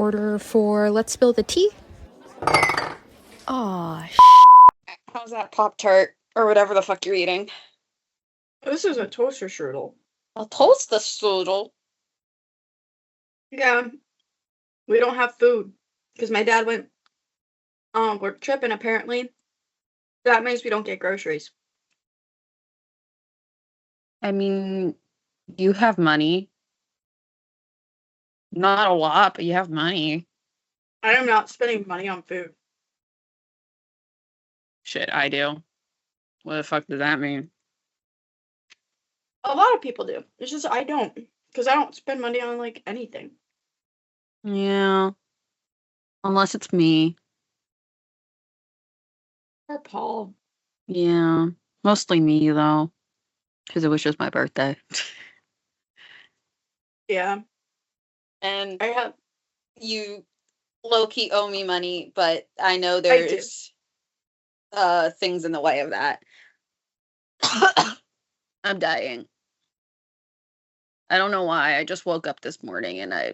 order for let's spill the tea. Aw, how's that Pop-Tart or whatever the fuck you're eating? This is a toaster strudel. A toaster strudel? Yeah. We don't have food. Because my dad went work trip and apparently that means we don't get groceries. I mean, you have money. Not a lot, but you have money. I am not spending money on food. Shit, I do. What the fuck does that mean? A lot of people do. It's just I don't. Because I don't spend money on, like, anything. Yeah. Unless it's me. Or Paul. Yeah. Mostly me, though. Because it was just my birthday. Yeah. And I have... you low-key owe me money, but I know I do. there's things in the way of that. I'm dying. I don't know why. I just woke up this morning and I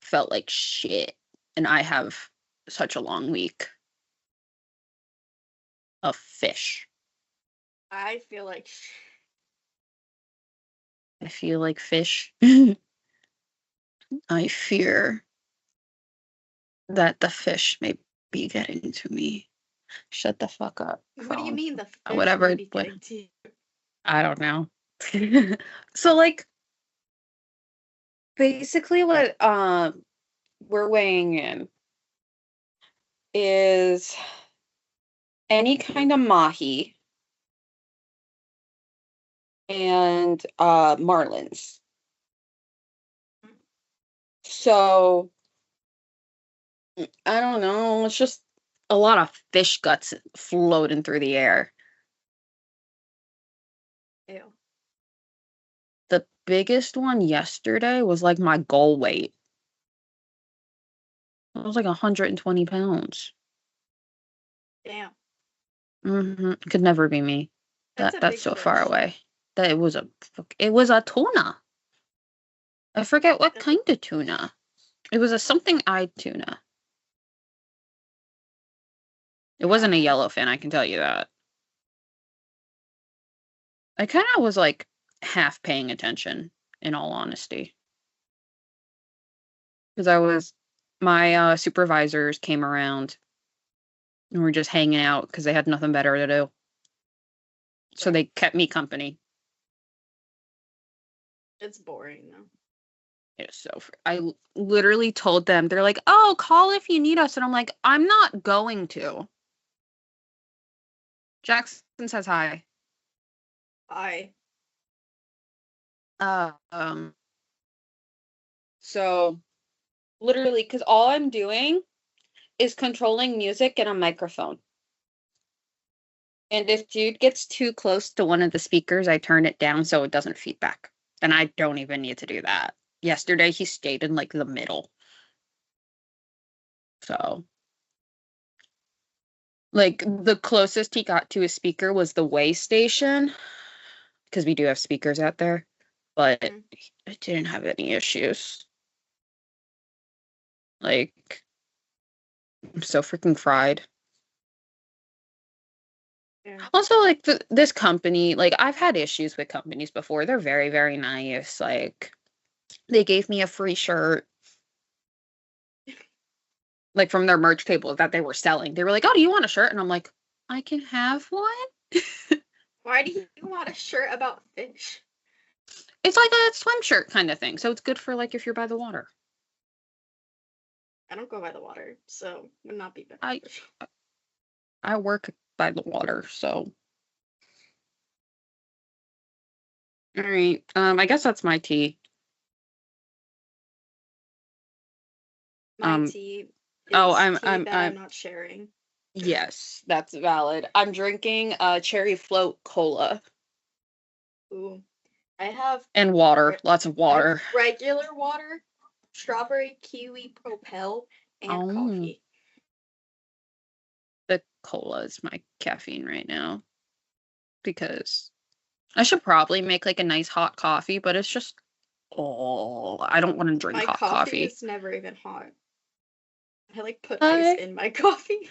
felt like shit. And I have such a long week of fish. I feel like... I feel like fish. I fear that the fish may be getting to me. Shut the fuck up. What do you mean the fish Whatever. may be getting to you? I don't know. So, like, basically what we're weighing in is any kind of mahi and marlins. So I don't know, it's just a lot of fish guts floating through the air. Ew. The biggest one yesterday was like my goal weight. It was like 120 pounds. Damn. Could never be me. That's a That's big so far fish. away. That it was a tuna. I forget what kind of tuna. It was a something-eyed tuna. It wasn't a yellowfin, I can tell you that. I kind of was like half paying attention, in all honesty. Because my supervisors came around and were just hanging out because they had nothing better to do. So they kept me company. It's boring, though. It's so I literally told them, they're like, oh, call if you need us. And I'm like, I'm not going to. Jackson says hi. Hi. So literally, because all I'm doing is controlling music and a microphone. And if dude gets too close to one of the speakers, I turn it down so it doesn't feedback. And I don't even need to do that. Yesterday, he stayed in like the middle. So, like, the closest he got to a speaker was the way station, because we do have speakers out there, but it didn't have any issues. Like, I'm so freaking fried. Yeah. Also, like, this company, like, I've had issues with companies before. They're very, very nice. Like, they gave me a free shirt, like, from their merch table that they were selling. They were like, oh, do you want a shirt? And I'm like, I can have one? Why do you want a shirt about fish? It's like a swim shirt kind of thing. So it's good for, like, if you're by the water. I don't go by the water, so would not be beneficial. I work by the water, so. All right. I guess that's my tea. My tea is I'm not sharing. Yes, that's valid. I'm drinking cherry float cola. Ooh. I have and water, lots of water. Regular water, strawberry kiwi propel, and coffee. The cola is my caffeine right now. Because I should probably make like a nice hot coffee, but it's just Oh, I don't want to drink My hot coffee coffee. is never even hot. I like put What? ice in my coffee.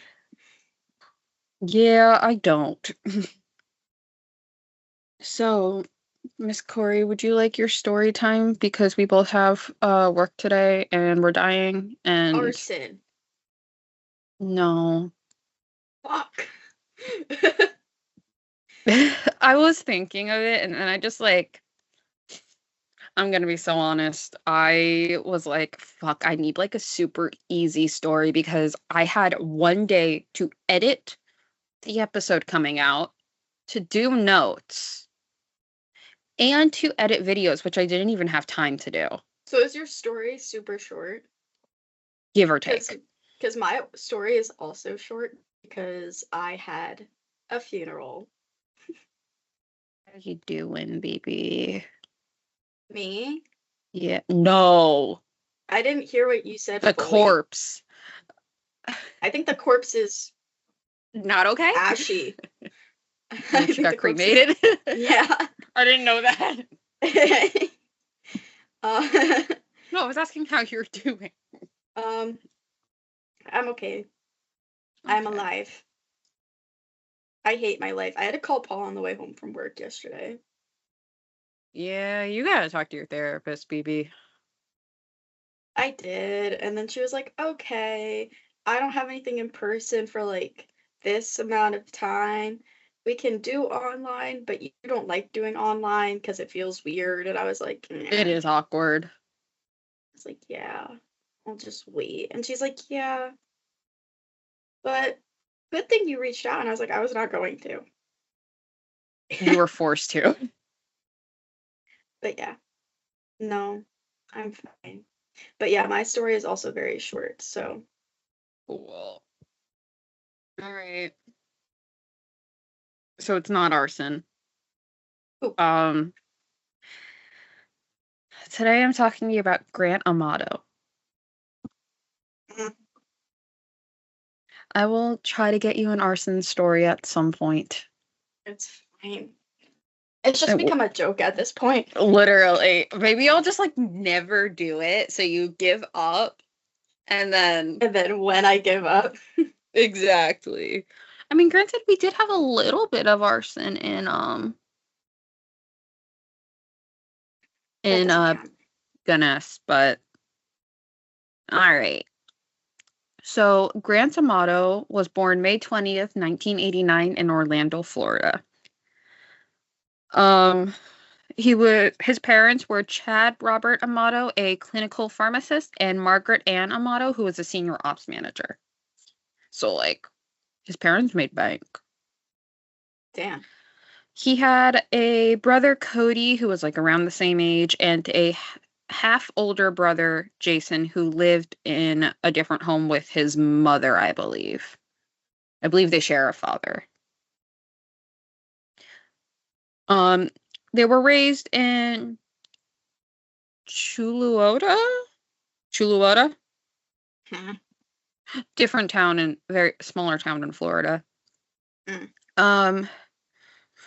Yeah, I don't. So, Miss Corey, would you like your story time? Because we both have work today and we're dying and Arson. no. Fuck. I was thinking of it and then I just like I'm gonna be so honest. I was like, fuck, I need like a super easy story because I had one day to edit the episode coming out, to do notes, and to edit videos, which I didn't even have time to do, So is your story super short? give or take. Because my story is also short because I had a funeral. How you doing, baby? Me? Yeah. No. I didn't hear what you said The fully. corpse. I think the corpse is Not okay? ashy. I She think got the corpse is- cremated? Yeah. I didn't know that. uh, No, I was asking how you're doing. I'm okay. I'm Okay. alive. I hate my life. I had to call Paul on the way home from work yesterday. Yeah, you gotta talk to your therapist, BB. I did, and then she was like, "Okay, I don't have anything in person for like this amount of time. We can do online, but you don't like doing online because it feels weird." And I was like, It "Nah." is awkward. I was like, "Yeah, I'll just wait." And she's like, "Yeah, but good thing you reached out." And I was like, "I was not going to." You were forced to. But yeah, no, I'm fine. But yeah, my story is also very short, so Cool. All right. So it's not arson. Ooh. Today I'm talking to you about Grant Amato. Mm. I will try to get you an arson story at some point. It's fine. It's just become a joke at this point. Literally. Maybe I'll just like never do it so you give up and then And then when I give up, exactly. I mean, granted, we did have a little bit of arson in that doesn't count. Gunness, but all right. So Grant Amato was born May 20th, 1989 in Orlando, Florida. His parents were Chad Robert Amato, a clinical pharmacist, and Margaret Ann Amato, who was a senior ops manager. So like his parents made bank. Damn. He had a brother, Cody, who was like around the same age, and a half older brother, Jason, who lived in a different home with his mother, I believe. I believe they share a father. They were raised in Chuluota? Hmm. Different town and very smaller town in Florida. Mm.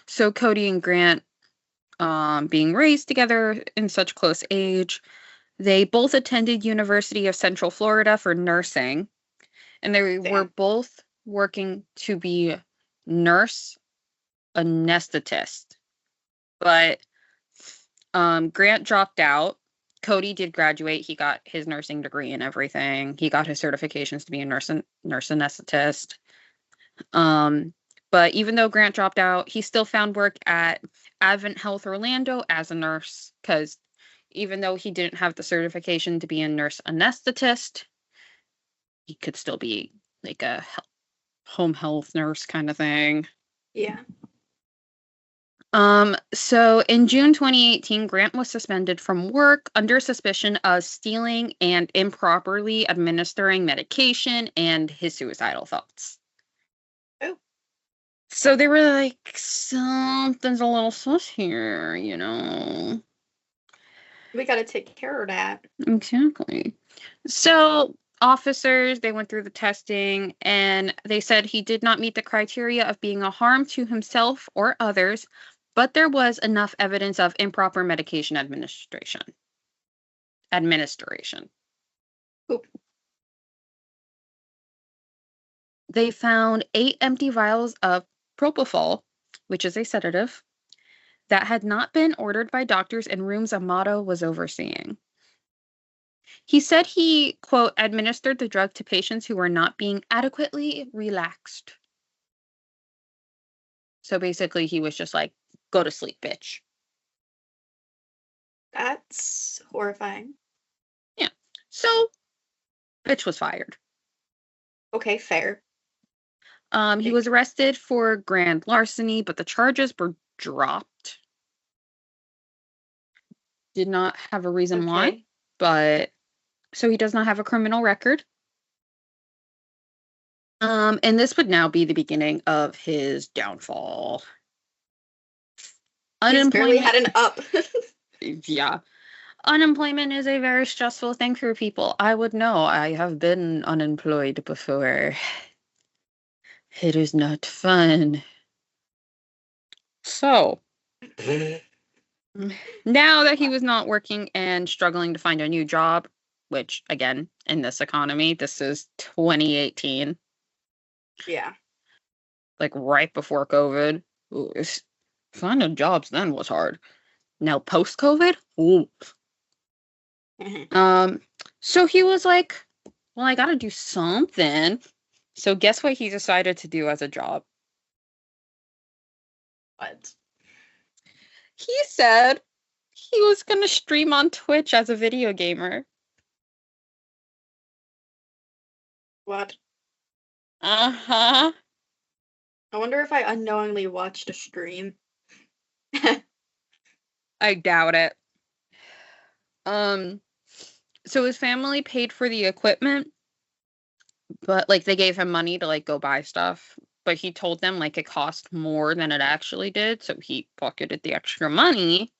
So Cody and Grant, being raised together in such close age, they both attended University of Central Florida for nursing, and they were both working to be nurse anesthetist. But Grant dropped out. Cody did graduate. He got his nursing degree and everything. He got his certifications to be a nurse anesthetist. But even though Grant dropped out, he still found work at Advent Health Orlando as a nurse, because even though he didn't have the certification to be a nurse anesthetist, he could still be like a home health nurse kind of thing. Yeah. So in June 2018, Grant was suspended from work under suspicion of stealing and improperly administering medication and his suicidal thoughts. Oh. So they were like, something's a little sus here, you know. We gotta take care of that. Exactly. So officers, they went through the testing and they said he did not meet the criteria of being a harm to himself or others, but there was enough evidence of improper medication administration. administration. Oop. They found 8 empty vials of propofol, which is a sedative, that had not been ordered by doctors in rooms Amato was overseeing. He said he, quote, administered the drug to patients who were not being adequately relaxed. So basically, he was just like, go to sleep, bitch. That's horrifying. Yeah. So, bitch was fired. Okay, fair. He was arrested for grand larceny, but the charges were dropped. Did not have a reason why, but so he does not have a criminal record. And this would now be the beginning of his downfall. He's barely had an up. Yeah. Unemployment is a very stressful thing for people. I would know. I have been unemployed before. It is not fun. So, now that he was not working and struggling to find a new job, which, again, in this economy, this is 2018. Yeah. Like, right before COVID. Ooh, finding jobs then was hard. Now, post-COVID? Ooh. So he was like, well, I gotta do something. So guess what he decided to do as a job? What? He said he was gonna stream on Twitch as a video gamer. What? Uh-huh. I wonder if I unknowingly watched a stream. I doubt it. So his family paid for the equipment, but like they gave him money to like go buy stuff. But he told them like it cost more than it actually did, so he pocketed the extra money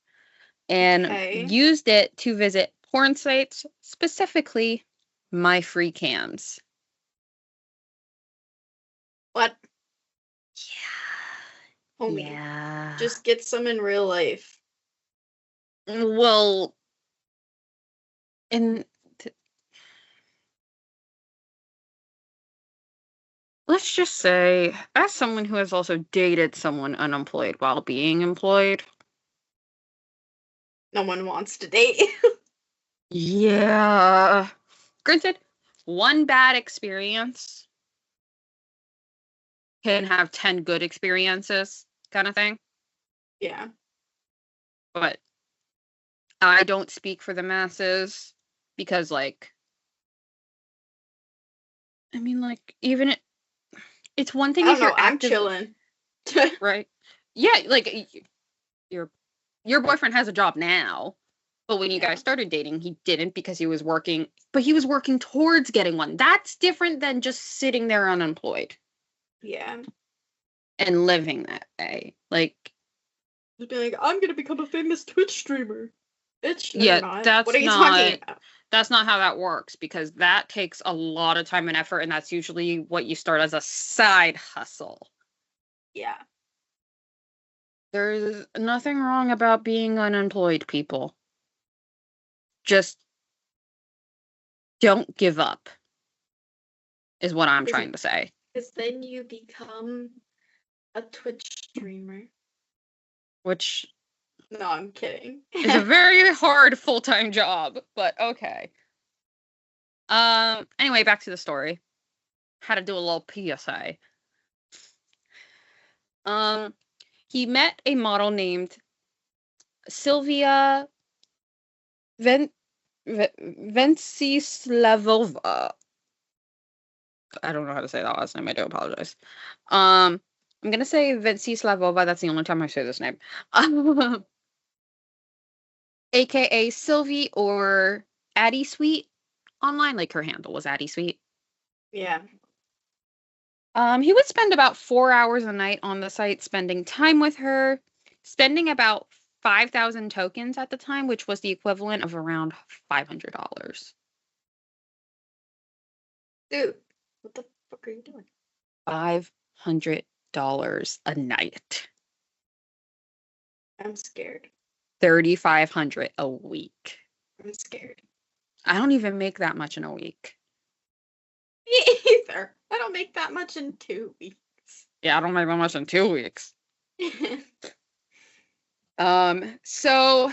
and used it to visit porn sites, specifically My Free Cams. What? Yeah. Homie. Yeah. Just get some in real life. Well, and let's just say, as someone who has also dated someone unemployed while being employed. No one wants to date. Yeah. Granted, one bad experience can have 10 good experiences, kind of thing. Yeah. But I don't speak for the masses because, like, I mean, like, even it's one thing if you're I'm chilling. right? Yeah, like your boyfriend has a job now, but when you guys started dating, he didn't because he was working, but he was working towards getting one. That's different than just sitting there unemployed. Yeah. And living that way. Like, just be like, I'm gonna become a famous Twitch streamer. Bitch, no, yeah, you're not. What are you talking about? That's not how that works, because that takes a lot of time and effort, and that's usually what you start as a side hustle. Yeah. There's nothing wrong about being unemployed, people. Just don't give up, is what I'm trying to say. Because then you become a Twitch streamer. Which... No, I'm kidding. It's a very hard full-time job, but okay. Anyway, back to the story. Had to do a little PSA. He met a model named Sylvia Venceslavova. I don't know how to say that last name. I do apologize. I'm gonna say Venceslavova. That's the only time I say this name. AKA Sylvie or Addie Sweet online. Like her handle was Addie Sweet. Yeah. He would spend about 4 hours a night on the site, spending time with her, spending about 5,000 tokens at the time, which was the equivalent of around $500. Dude, what the fuck are you doing? $500 a night. I'm scared. $3,500 a week. I'm scared. I don't even make that much in a week. Me either. I don't make that much in 2 weeks. Yeah, I don't make that much in 2 weeks. So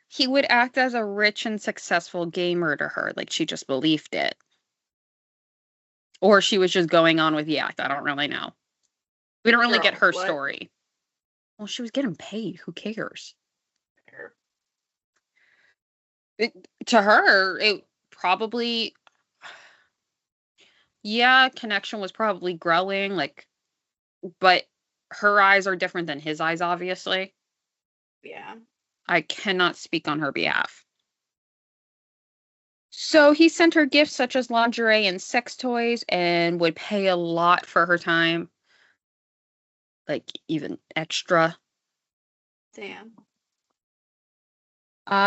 he would act as a rich and successful gamer to her, like she just believed it. Or she was just going on with the act. I don't really know. We don't really get her story. Well, she was getting paid. Who cares? To her, it probably, yeah, connection was probably growing, like, but her eyes are different than his eyes, obviously. Yeah. I cannot speak on her behalf. So he sent her gifts such as lingerie and sex toys and would pay a lot for her time. Like, even extra. Damn.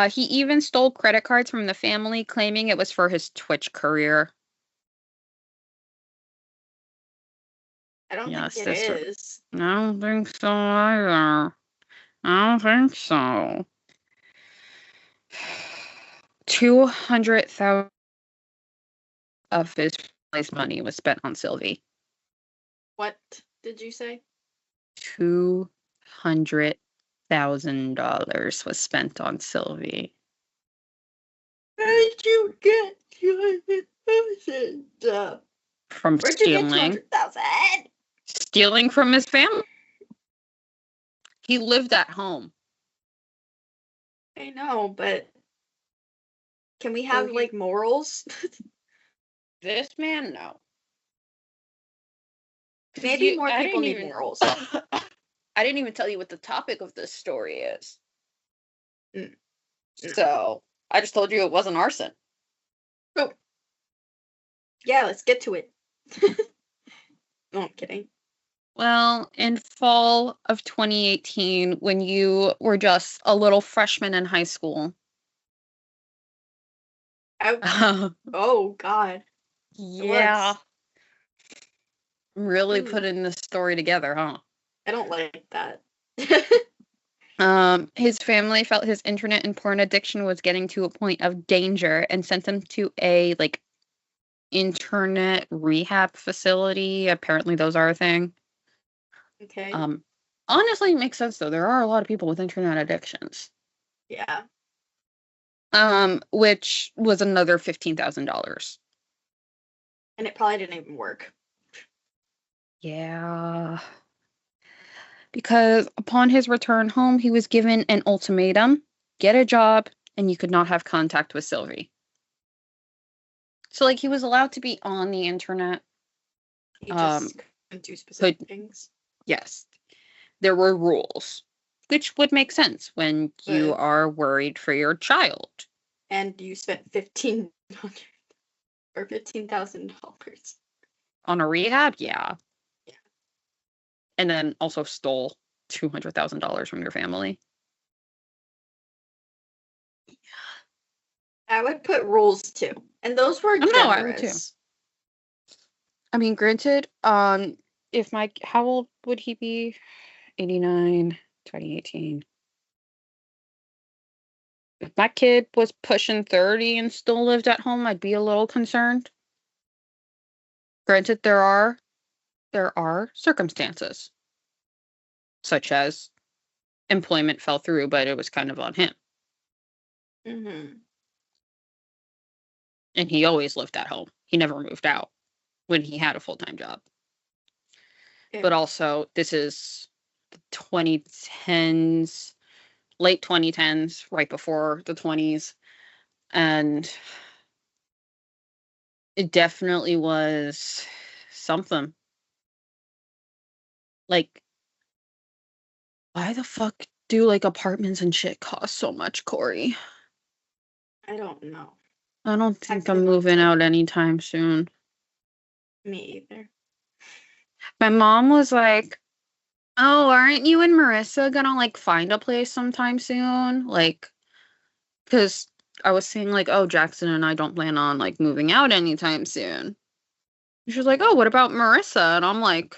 He even stole credit cards from the family, claiming it was for his Twitch career. I don't think it is. I don't think so either. I don't think so. 200,000 of his family's money was spent on Sylvie. What did you say? $200,000 was spent on Sylvie. Where did you get 200,000? From Where'd stealing. You get 200,000? Stealing from his family. He lived at home. I know, but can we have like morals? This man, no. Maybe more people need morals. I didn't even tell you what the topic of this story is. No. So, I just told you it wasn't arson. Oh. Yeah, let's get to it. No, I'm kidding. Well, in fall of 2018, when you were just a little freshman in high school. Oh, God. Yeah. Really putting this story together, huh? I don't like that. His family felt his internet and porn addiction was getting to a point of danger and sent him to a, like, internet rehab facility. Apparently those are a thing. Okay. Honestly, it makes sense, though. There are a lot of people with internet addictions. Yeah. Which was another $15,000. And it probably didn't even work. Yeah. Because upon his return home, he was given an ultimatum: get a job, and you could not have contact with Sylvie. So, like, he was allowed to be on the internet. He just couldn't do specific things. Yes. There were rules, which would make sense when you are worried for your child. And you spent $1,500 or $15,000 on a rehab, yeah. And then also stole $200,000 from your family. Yeah. I would put rules too, and those were generous. No, I would too. I mean, granted, if how old would he be? 89, 2018. If my kid was pushing 30 and still lived at home, I'd be a little concerned. Granted, there are circumstances, such as employment fell through, but it was kind of on him. Mm-hmm. And he always lived at home. He never moved out when he had a full-time job. Yeah. But also, this is the 2010s, late 2010s, right before the 20s. And it definitely was something. Like, why the fuck do, like, apartments and shit cost so much, Corey? I don't know. I don't think I'm moving out anytime soon. Me either. My mom was like, oh, aren't you and Marissa gonna, like, find a place sometime soon? Like, because I was saying, like, oh, Jackson and I don't plan on, like, moving out anytime soon. And she was like, oh, what about Marissa? And I'm like,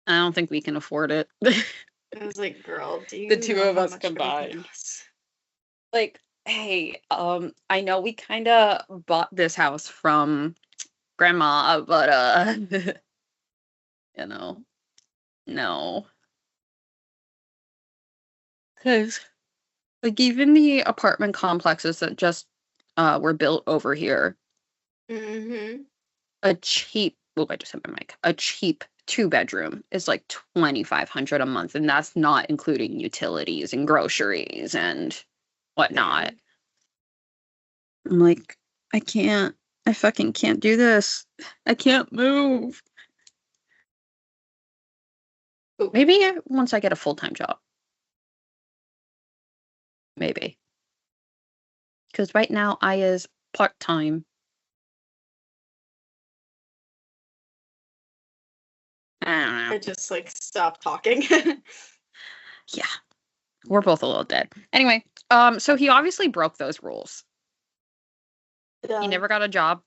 I don't think we can afford it. I was like, girl, do you the two of us combined. Like, Hey, I know we kind of bought this house from grandma, but you know, no. Because like even the apartment complexes that just were built over here, Mm-hmm. a cheap, well, I just hit my mic. A cheap 2-bedroom is like 2,500 a month, and that's not including utilities and groceries and whatnot. Damn. I'm like, I can't. I fucking can't do this. I can't move. Ooh, Maybe once I get a full-time job. Maybe. Because right now I is part-time. I don't know. I just like stopped talking. Yeah. We're both a little dead. Anyway, so he obviously broke those rules. He Duh. never got a job.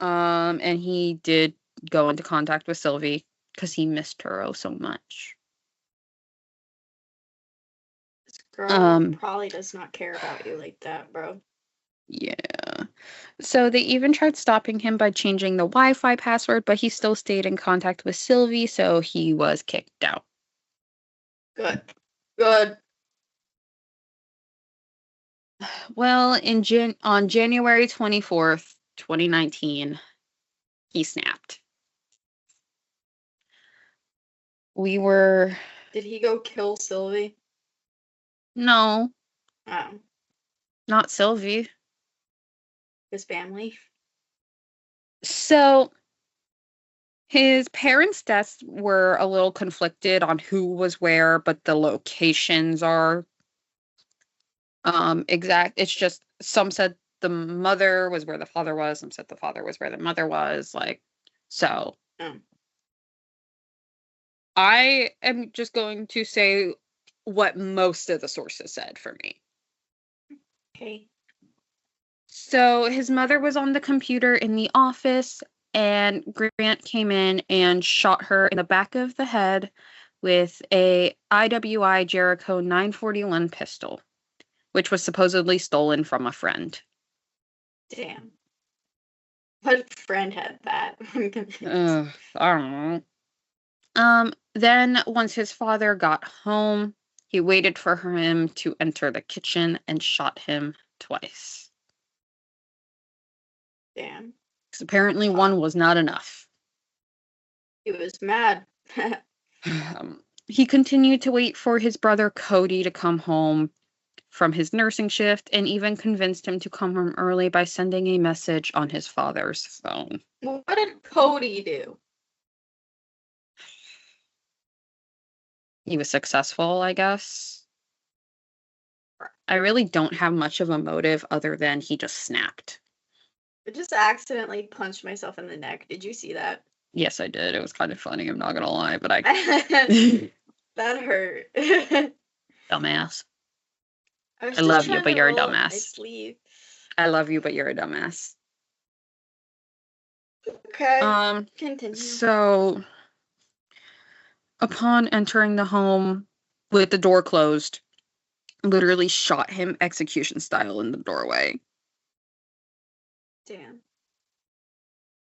And he did go into contact with Sylvie because he missed her oh so much. This girl Um, probably does not care about you like that, bro. yeah. So they even tried stopping him by changing the Wi-Fi password, but he still stayed in contact with Sylvie, so he was kicked out. Good. Good. Well, on January 24th, 2019, he snapped. We were Did he go kill Sylvie? no, Oh, not Sylvie. his family? So his parents' deaths were a little conflicted on who was where, but the locations are exact. It's just some said the mother was where the father was, some said the father was where the mother was, like so. Oh, I am just going to say what most of the sources said for me. okay. So his mother was on the computer in the office, and Grant came in and shot her in the back of the head with a IWI Jericho 941 pistol, which was supposedly stolen from a friend. Damn. What friend had that? I'm confused. I don't know. Then once his father got home, he waited for him to enter the kitchen and shot him twice. Damn. Because apparently one was not enough. He was mad. He continued to wait for his brother Cody to come home from his nursing shift and even convinced him to come home early by sending a message on his father's phone. What did Cody do? He was successful, I guess. I really don't have much of a motive other than he just snapped. I just accidentally punched myself in the neck. Did you see that? Yes, I did. It was kind of funny, I'm not gonna lie, but I That hurt. dumbass. I was I just love you, trying but to you're a roll up my dumbass. sleeve. I love you, but you're a dumbass. Okay, continue. So upon entering the home with the door closed, literally shot him execution style in the doorway. Damn.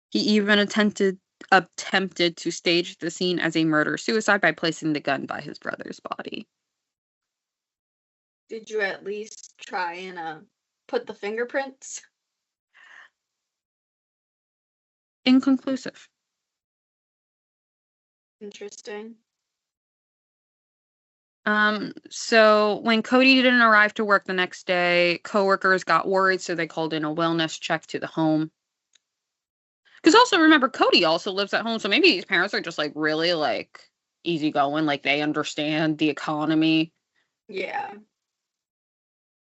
He even attempted to stage the scene as a murder-suicide by placing the gun by his brother's body. Did you at least try and put the fingerprints? Inconclusive. Interesting. So when Cody didn't arrive to work the next day, coworkers got worried, so they called in a wellness check to the home. Because also remember, Cody also lives at home, so maybe these parents are just like really like easygoing, like they understand the economy. Yeah.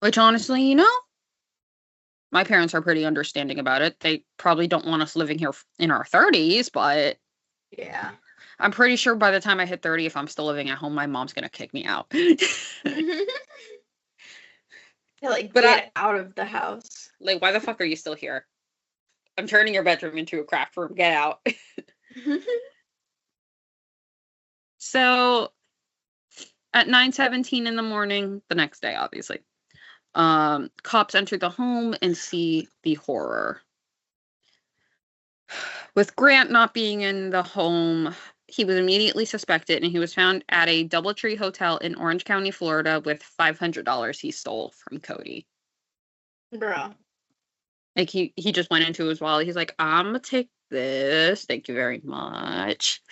Which honestly, my parents are pretty understanding about it. They probably don't want us living here in our 30s, but Yeah. I'm pretty sure by the time I hit 30, if I'm still living at home, my mom's gonna kick me out. To like But get out of the house. like, why the fuck are you still here? I'm turning your bedroom into a craft room. Get out. So At 9:17 in the morning, the next day, obviously, cops enter the home and see the horror. With Grant not being in the home, he was immediately suspected, and he was found at a DoubleTree hotel in Orange County, Florida, with $500 he stole from Cody. Bruh. Like, he just went into his wallet. He's like, I'm gonna take this. Thank you very much.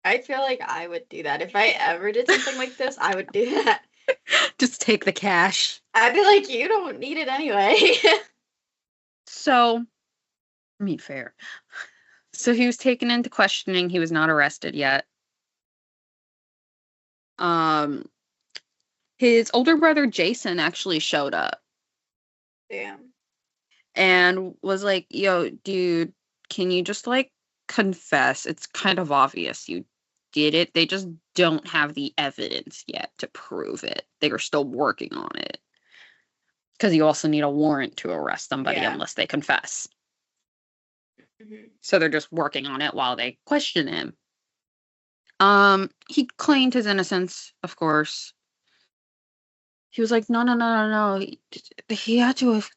I feel like I would do that. If I ever did something like this, I would do that. Just take the cash. I'd be like, you don't need it anyway. So, I mean, fair. So he was taken into questioning. He was not arrested yet. His older brother Jason actually showed up. Damn. And was like, yo, dude, can you just, like, confess? It's kind of obvious you did it. They just don't have the evidence yet to prove it. They are still working on it. Because you also need a warrant to arrest somebody unless they confess. Mm-hmm. So they're just working on it while they question him. He claimed his innocence, of course. He was like, no. He had to have...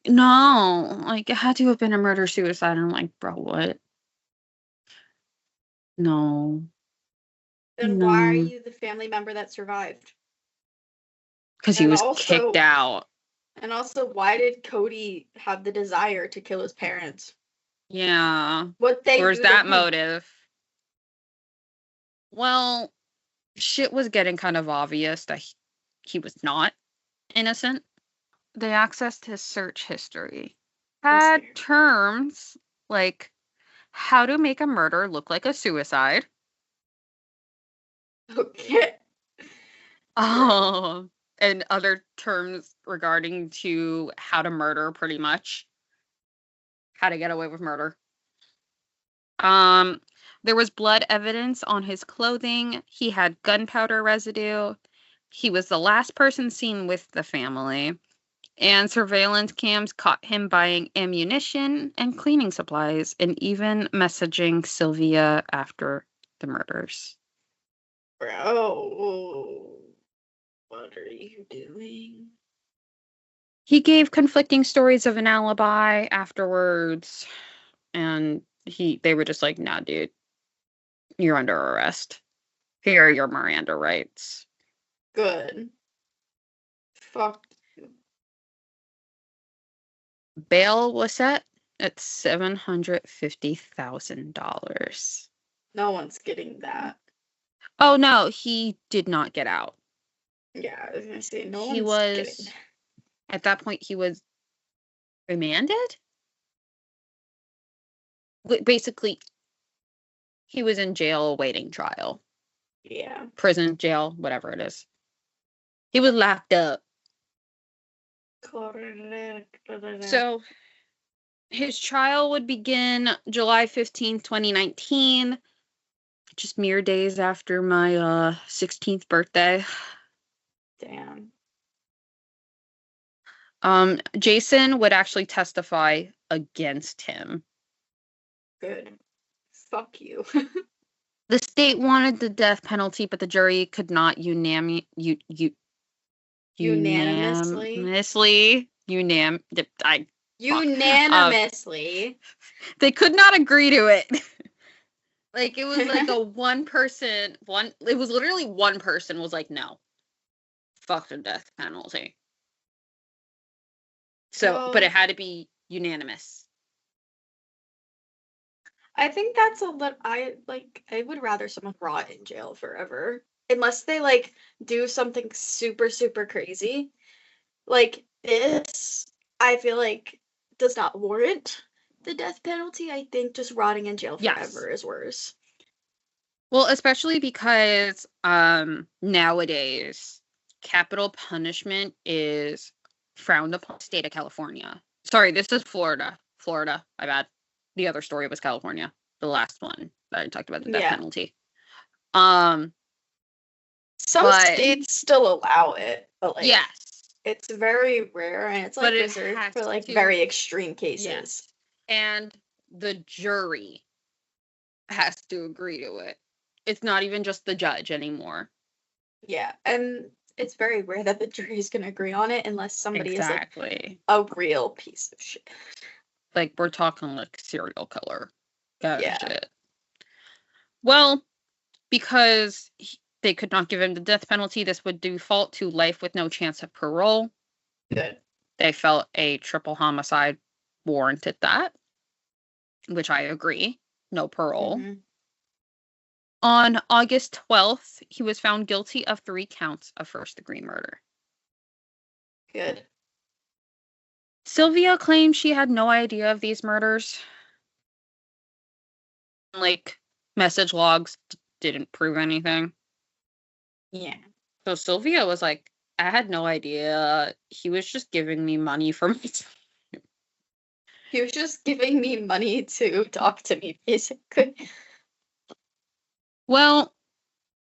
No, like, it had to have been a murder-suicide. And I'm like, bro, what? No. Then why are you the family member that survived? Because he was kicked out. And also, why did Cody have the desire to kill his parents? Yeah. What they Where's do that to motive? Well, shit was getting kind of obvious that he was not innocent. They accessed his search history. Had terms like how to make a murder look like a suicide. Okay. And other terms regarding to how to murder, pretty much. How to get away with murder. There was blood evidence on his clothing. He had gunpowder residue. He was the last person seen with the family. And surveillance cams caught him buying ammunition and cleaning supplies, and even messaging Sylvia after the murders. Bro, what are you doing? He gave conflicting stories of an alibi afterwards, and they were just like, nah, dude, you're under arrest. Here are your Miranda rights. Good. Fuck you. Bail was set at $750,000. No one's getting that. Oh, no, he did not get out. Yeah, I was gonna say, Getting that. At that point, he was remanded? Basically, he was in jail awaiting trial. Yeah. Prison, jail, whatever it is. He was locked up. So, his trial would begin July 15th, 2019. Just mere days after my 16th birthday. Damn. Jason would actually testify against him. Good. Fuck you. The state wanted the death penalty, but the jury could not unanimously. They could not agree to it. Like, it was like it was literally one person was like, no, fuck the death penalty. So, but it had to be unanimous. I think that's a little, I would rather someone rot in jail forever. Unless they, like, do something super, super crazy. Like, this, I feel like, does not warrant the death penalty. I think just rotting in jail forever is worse. Well, especially because nowadays, capital punishment is frowned upon in the state of California. Sorry, this is Florida. My bad. The other story was California. The last one that I talked about, the death penalty. Some states still allow it, but, like, it's very rare, and it's, like, reserved for, like, very extreme cases. Yes. And the jury has to agree to it. it's not even just the judge anymore. Yeah, and it's very rare that the jury is gonna agree on it unless somebody is like a real piece of shit. Like, we're talking like serial killer. Yeah. Shit. Well, because they could not give him the death penalty, this would default to life with no chance of parole. Good. They felt a triple homicide warranted that, which I agree. No parole. Mhm. On August 12th, he was found guilty of 3 counts of first-degree murder. Good. Sylvia claimed she had no idea of these murders. Like, message logs didn't prove anything. Yeah. So Sylvia was like, I had no idea. He was just giving me money for my time. He was just giving me money to talk to me, basically. Well,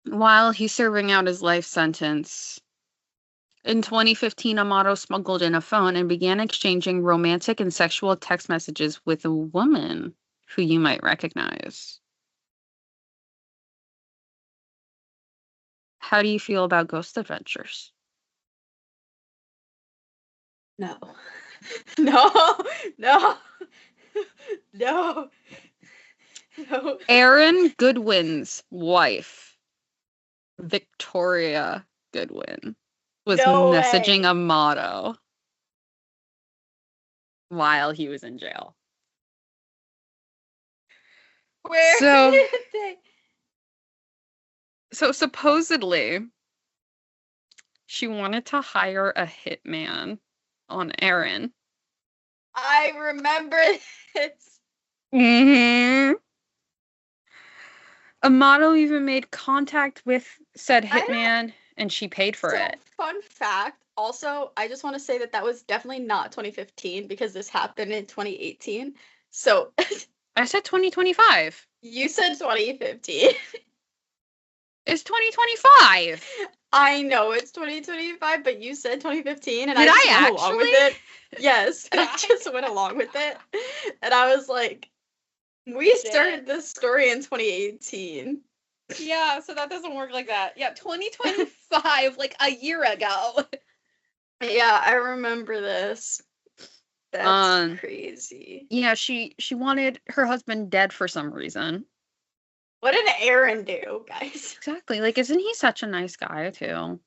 while he's serving out his life sentence, in 2015, Amato smuggled in a phone and began exchanging romantic and sexual text messages with a woman who you might recognize. How do you feel about ghost adventures? No. No. No. No. No. Aaron Goodwin's wife, Victoria Goodwin, was No messaging way. Amato while he was in jail. Where So- did they? So supposedly, she wanted to hire a hitman on Aaron. I remember this. Mm-hmm. Amato even made contact with said hitman, and she paid for it. Fun fact. Also, I just want to say that was definitely not 2015 because this happened in 2018. So I said 2025. you said 2015. It's 2025. I know it's 2025, but you said 2015, and Did I just I went along with actually? it. Yes, and I just went along with it, and I was like, "We started this story in 2018." Yeah, so that doesn't work like that. Yeah, 2025, like a year ago. Yeah, I remember this. That's crazy. Yeah, she wanted her husband dead for some reason. What did Aaron do, guys? Exactly. Like, isn't he such a nice guy too?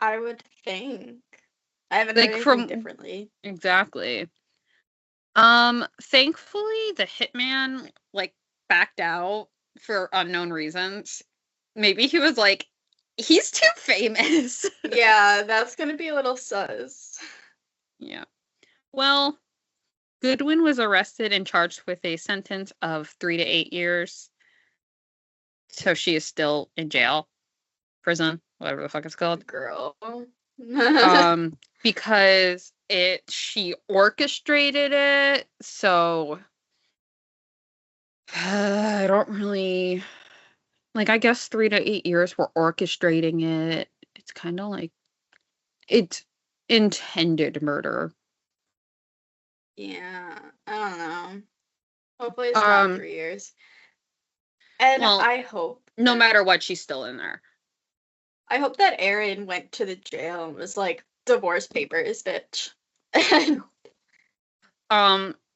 I would think. I haven't Like, heard from- anything differently. Exactly. Thankfully the hitman like backed out for unknown reasons. Maybe he was like, he's too famous. Yeah, that's gonna be a little sus. Yeah. Well, Goodwin was arrested and charged with a sentence of 3 to 8 years. So she is still in jail, prison, whatever the fuck it's called. Girl. Because she orchestrated it, so I don't really like, I guess 3 to 8 years for orchestrating it. It's kind of like it's intended murder. Yeah, I don't know. Hopefully it's not 3 years. And well, I hope no matter what, she's still in there. I hope that Aaron went to the jail and was like, divorce papers, bitch.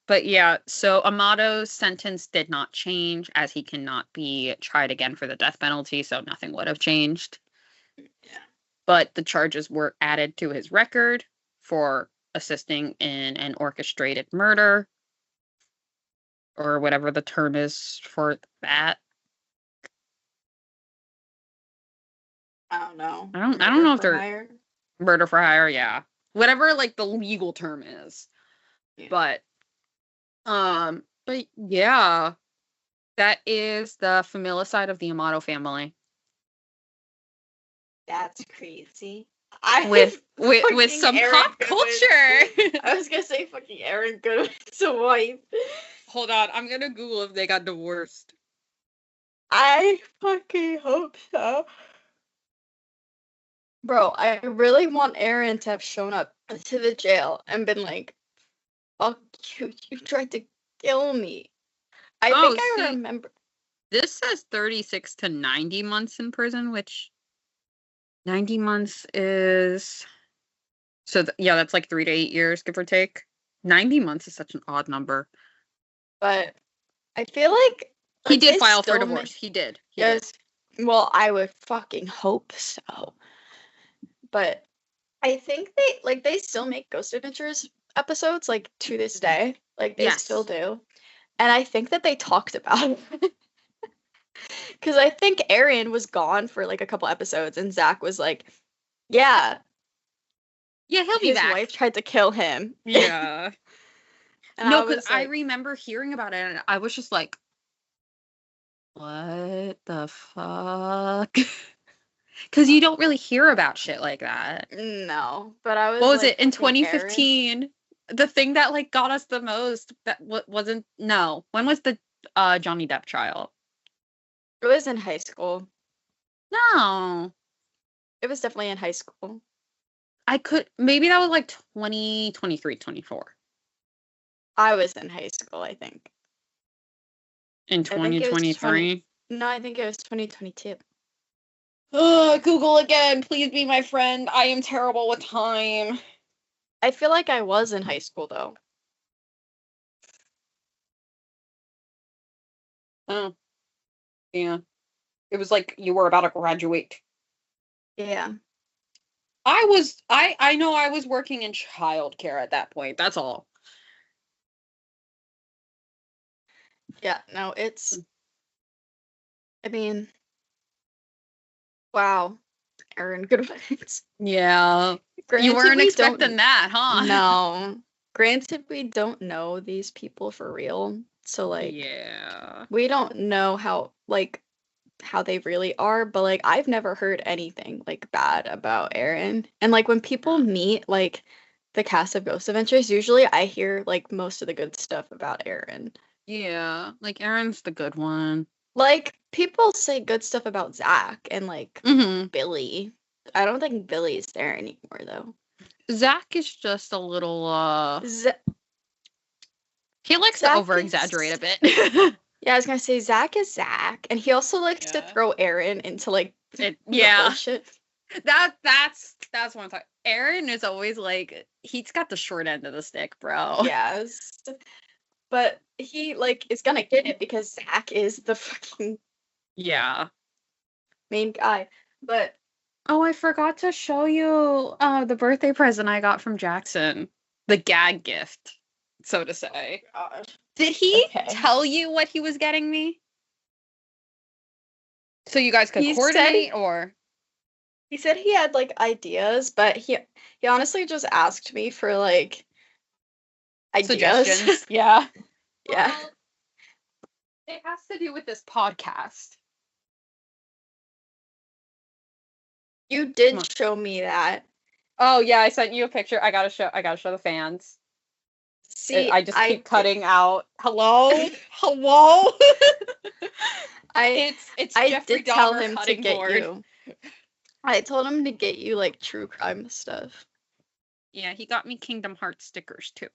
But yeah, so Amato's sentence did not change as he cannot be tried again for the death penalty, so nothing would have changed. Yeah. But the charges were added to his record for assisting in an orchestrated murder, or whatever the term is for that. I don't know. I don't know if they're hire? Murder for hire, yeah. Whatever like the legal term is. Yeah. But yeah. That is the familicide of the Amato family. That's crazy. With some Aaron pop Goodwin. culture. I was gonna say fucking Aaron Goodwin's wife. Hold on, I'm gonna Google if they got divorced. I fucking hope so. Bro, I really want Aaron to have shown up to the jail and been like, fuck you, you tried to kill me. I remember. This says 36 to 90 months in prison, which 90 months is... So, yeah, that's like 3 to 8 years, give or take. 90 months is such an odd number. But I feel like He did they file for still divorce. He did. He Yes. did. Well, I would fucking hope so. But I think they still make Ghost Adventures episodes like to this day. Like they still Yes. do. And I think that they talked about it. Because I think Aaron was gone for like a couple episodes and Zach was like, yeah, Yeah, he'll be his back. wife tried to kill him. Yeah. And No, I because was I like, remember hearing about it and I was just like, what the fuck? Because you don't really hear about shit like that. no. But I was What was like, it in fucking Aaron. 2015? The thing that like got us the most that wasn't no. When was the Johnny Depp trial? It was in high school. No. It was definitely in high school. Maybe that was like 2023, 24. I was in high school, I think. In I think it was 2023? No, I think it was 2022. Google again. Please be my friend. I am terrible with time. I feel like I was in high school though. Oh. Yeah. It was like you were about to graduate. Yeah. I know I was working in childcare at that point. That's all. Yeah, no, I mean, wow. Aaron, good ones. Yeah. Granted, You weren't we expecting that, huh? No. Granted, we don't know these people for real. So like Yeah. we don't know how they really are, but like I've never heard anything like bad about Aaron. And like when people meet like the cast of Ghost Adventures, usually I hear like most of the good stuff about Aaron. Yeah. Like Aaron's the good one. Like people say good stuff about Zach and like Mm-hmm. Billy. I don't think Billy's there anymore though. Zach is just a little Z- he likes Zach to over exaggerate is- a bit. Yeah, I was gonna say Zach is Zach, and he also likes to Yeah. throw Aaron into like the Yeah. bullshit. That's what I'm talking. Aaron is always like he's got the short end of the stick, bro. Yes, but he like is gonna get it because Zach is the fucking Yeah. main guy. But Oh, I forgot to show you the birthday present I got from Jackson. The gag gift, so to say. gosh, Did he Okay. tell you what he was getting me? So you guys could He coordinate said- or he said he had like ideas, but he honestly just asked me for like ideas. suggestions? Yeah. Yeah. Well, it has to do with this podcast. You Come on. did show me that. Oh yeah, I sent you a picture. I gotta show the fans. See, I just keep cutting out. Hello? Hello? It's I Jeffrey did tell Dahmer him to cutting get board. you. I told him to get you like true crime stuff. Yeah, he got me Kingdom Hearts stickers too.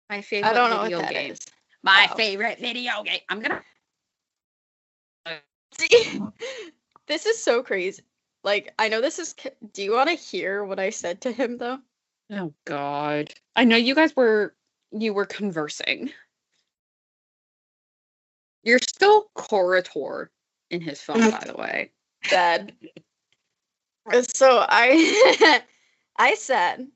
My favorite I don't know video what that game. is. My Oh. favorite video game. I'm gonna. See, this is so crazy. Like, I know this is. Do you want to hear what I said to him though? Oh God! I know you guys were conversing. You're still Corator in his phone, by the way. Dad. So I said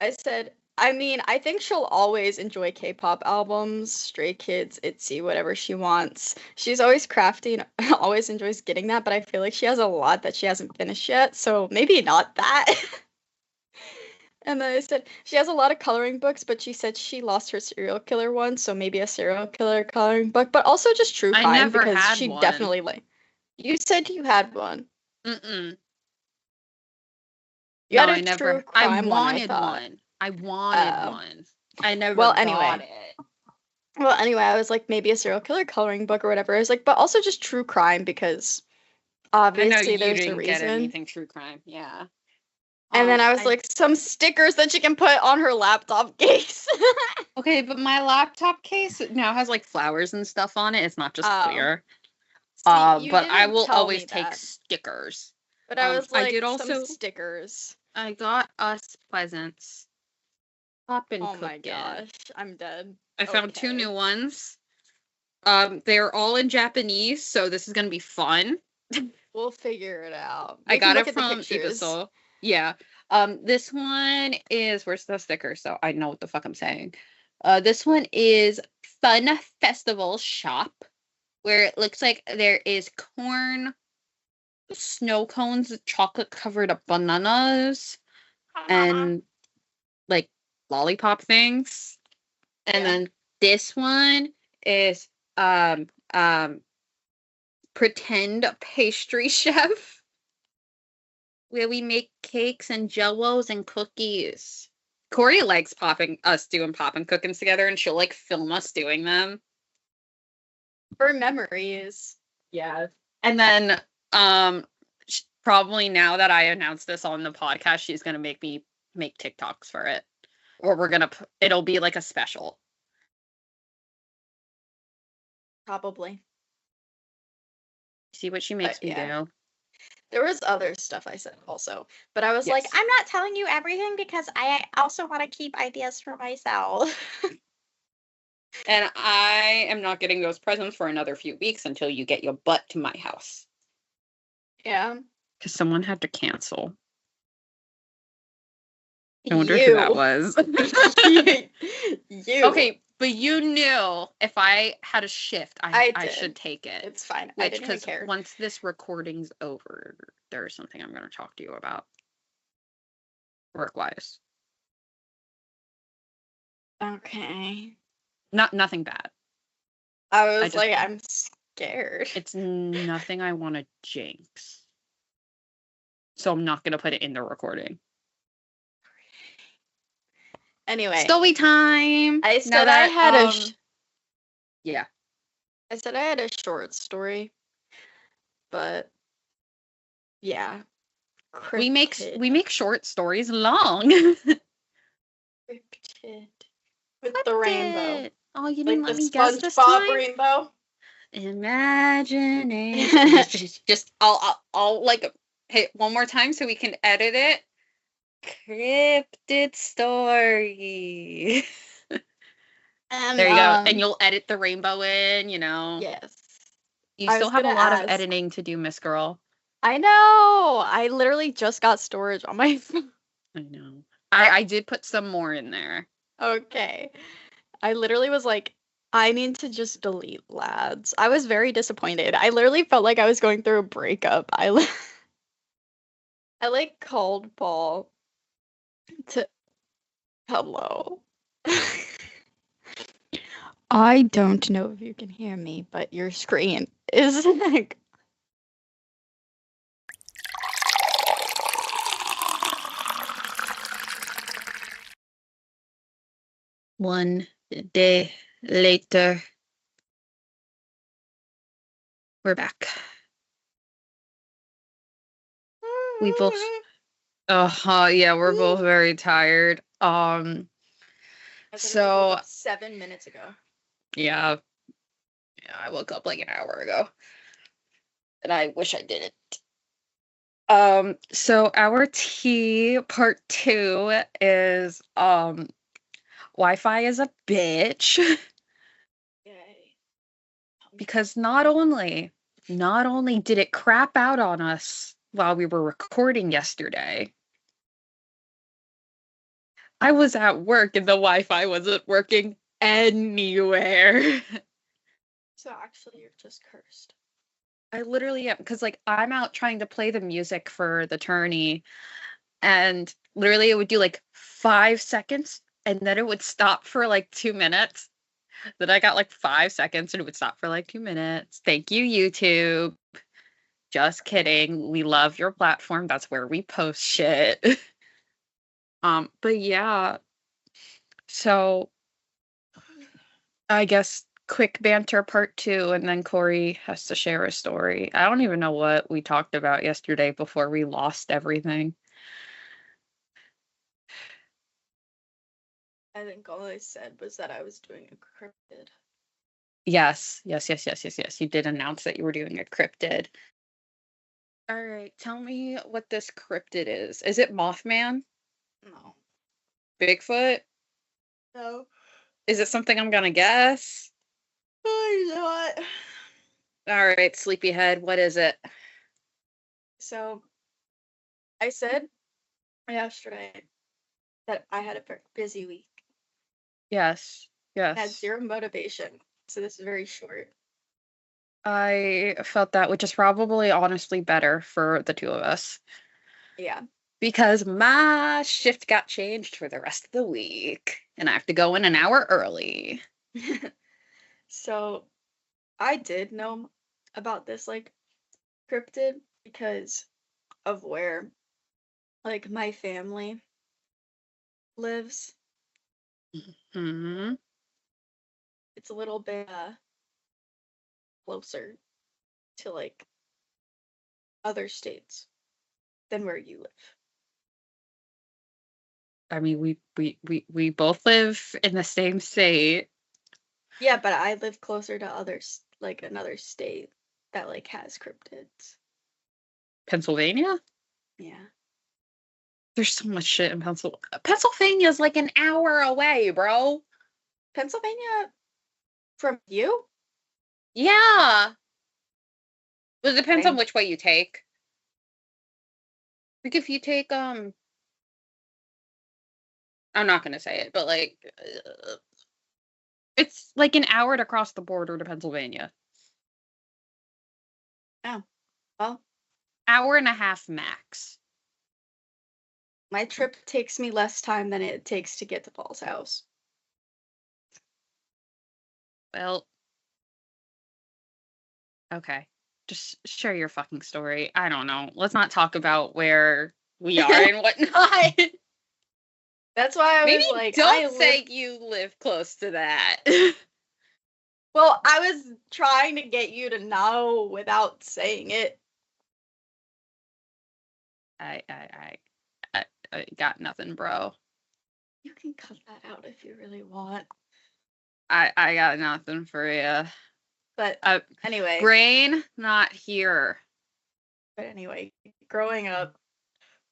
I said, I mean, I think she'll always enjoy K-pop albums, Stray Kids, ITZY, whatever she wants. She's always crafty and always enjoys getting that, but I feel like she has a lot that she hasn't finished yet, so maybe not that. And then I said, she has a lot of coloring books, but she said she lost her serial killer one, so maybe a serial killer coloring book, but also just true I crime never because had she one. definitely like. You said you had one. Mm-mm. You No, had a I never. true I crime wanted thought. one. I wanted Oh. one. I never Well, got anyway. it. Well, anyway, I was like, maybe a serial killer coloring book or whatever. I was like, but also just true crime because I know obviously you there's a didn't get reason. anything true crime. Yeah. And then I was like, some stickers that she can put on her laptop case. Okay, but my laptop case now has like flowers and stuff on it. It's not just clear. See, But I didn't will tell always me take that. stickers. But I was like, I did some also. stickers. I got us presents. Poppin' Oh my cookin'. gosh, I'm dead. I found 2 Okay. new ones. They're all in Japanese, so this is gonna be fun. We'll figure it out. I We can got look it at the from pictures. Ibisol. Yeah. This one is, where's the sticker? So I know what the fuck I'm saying. This one is Fun Festival Shop, where it looks like there is corn, snow cones, chocolate covered bananas, and like lollipop things. And then this one is Pretend Pastry Chef, where we make cakes and jellos and cookies. Corey likes doing poppin' cookings together, and she'll like film us doing them. For memories. Yeah. And then probably now that I announced this on the podcast, she's gonna make me make TikToks for it. Or it'll be like a special. Probably. See what she makes me do. There was other stuff I said also, but I was like, I'm not telling you everything because I also want to keep ideas for myself. And I am not getting those presents for another few weeks until you get your butt to my house. Yeah. Because someone had to cancel. I wonder who that was. You. Okay, but you knew if I had a shift, I should take it. It's fine. Which, I didn't even care. once this recording's over, there's something I'm going to talk to you about. Work-wise. Okay. Nothing bad. I was like, I'm scared. It's nothing I want to jinx. So I'm not going to put it in the recording. Anyway. Story time! I said I had yeah. I said I had a short story. But yeah. We make short stories long. Cryptid. With the rainbow. Oh, you didn't like let the me guess this SpongeBob time? rainbow. Imagination. just I'll like hit one more time so we can edit it. Cryptid story. And, there you go. And you'll edit the rainbow in, you know. Yes. You still have a lot of editing to do, Miss Girl. I know. I literally just got storage on my phone. I know. I did put some more in there. Okay. I literally was like, I need to just delete lads. I was very disappointed. I literally felt like I was going through a breakup. I like called Paul to hello. I don't know if you can hear me, but your screen is like One day later, we're back. We both. Yeah, we're both very tired. So 7 minutes ago. Yeah, I woke up like an hour ago, and I wish I didn't. So our tea part 2 is Wi-Fi is a bitch. Yay. Because not only did it crap out on us while we were recording yesterday, I was at work and the Wi-Fi wasn't working anywhere. So actually you're just cursed. I literally am, because like I'm out trying to play the music for the tourney, and literally it would do like 5 seconds and then it would stop for like 2 minutes. Then I got like 5 seconds and it would stop for like 2 minutes. Thank you, YouTube. Just kidding. We love your platform. That's where we post shit. But yeah. So I guess quick banter part 2, and then Corey has to share a story. I don't even know what we talked about yesterday before we lost everything. I think all I said was that I was doing a cryptid. Yes. You did announce that you were doing a cryptid. All right, tell me what this cryptid is. Is it Mothman? No. Bigfoot? No. Is it something I'm gonna guess? Oh, not. All right, sleepyhead, what is it? So, I said yesterday that I had a very busy week. Yes. I had Yes. zero motivation, so this is very short. I felt that, which is probably honestly better for the two of us. Yeah. Because my shift got changed for the rest of the week. And I have to go in an hour early. So, I did know about this, like, cryptid because of where, like, my family lives. Hmm. It's a little bit closer to, like, other states than where you live. I mean, we both live in the same state. Yeah, but I live closer to others, like another state that like has cryptids. Pennsylvania? Yeah. There's so much shit in Pennsylvania. Pennsylvania's like an hour away, bro. Pennsylvania from you? Yeah. It depends on Okay. which way you take. Like if you take I'm not gonna say it, but like it's like an hour to cross the border to Pennsylvania. Oh, well, Hour and a half max. my trip takes me less time than it takes to get to Paul's house. Well, okay. Just share your fucking story. I don't know. Let's not talk about where we are and whatnot. That's why I Maybe was like, don't say you live close to that. well, I was trying to get you to know without saying it. I got nothing, bro. You can cut that out if you really want. I got nothing for you. But anyway, Brain not here. growing up,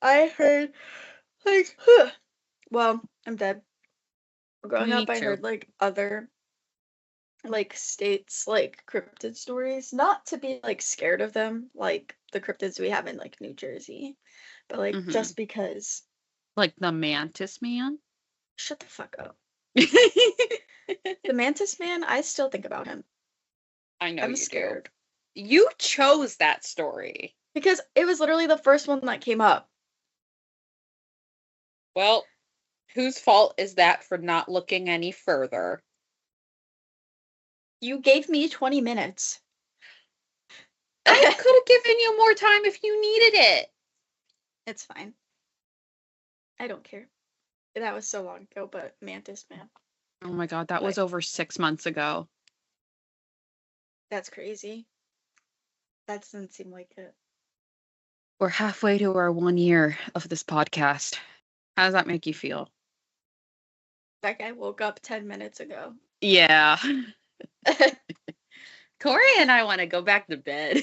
I heard like, well, I'm dead. Growing Me up, I too. heard like other like states like cryptid stories, not to be like scared of them, like the cryptids we have in like New Jersey, but like Hmm. just because. Like the Mantis Man. Shut the fuck up. The Mantis Man, I still think about him. I know I'm you do. scared You chose that story. because it was literally the first one that came up. Well, whose fault is that for not looking any further? You gave me 20 minutes. I could have given you more time if you needed it. It's fine. I don't care. That was so long ago, but Mantis Man. Oh my god, that was But over 6 months ago. that's crazy. That doesn't seem like it. We're halfway to our 1 year of this podcast. How does that make you feel? Like I woke up 10 minutes ago. Yeah. Corey and I want to go back to bed.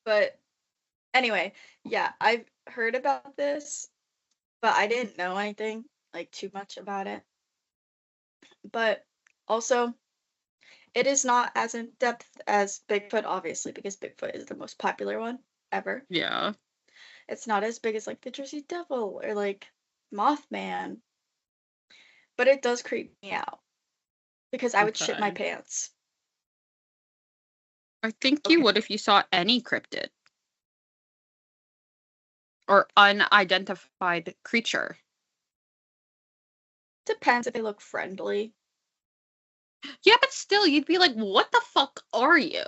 But anyway, yeah, I've heard about this, but I didn't know anything like too much about it. But also, it is not as in depth as Bigfoot, obviously, because Bigfoot is the most popular one ever. Yeah. It's not as big as like the Jersey Devil or like Mothman, but it does creep me out because I would shit my Okay. pants. I think you Okay. would if you saw any cryptid or unidentified creature. Depends if they look friendly. Yeah, but still, you'd be like, what the fuck are you?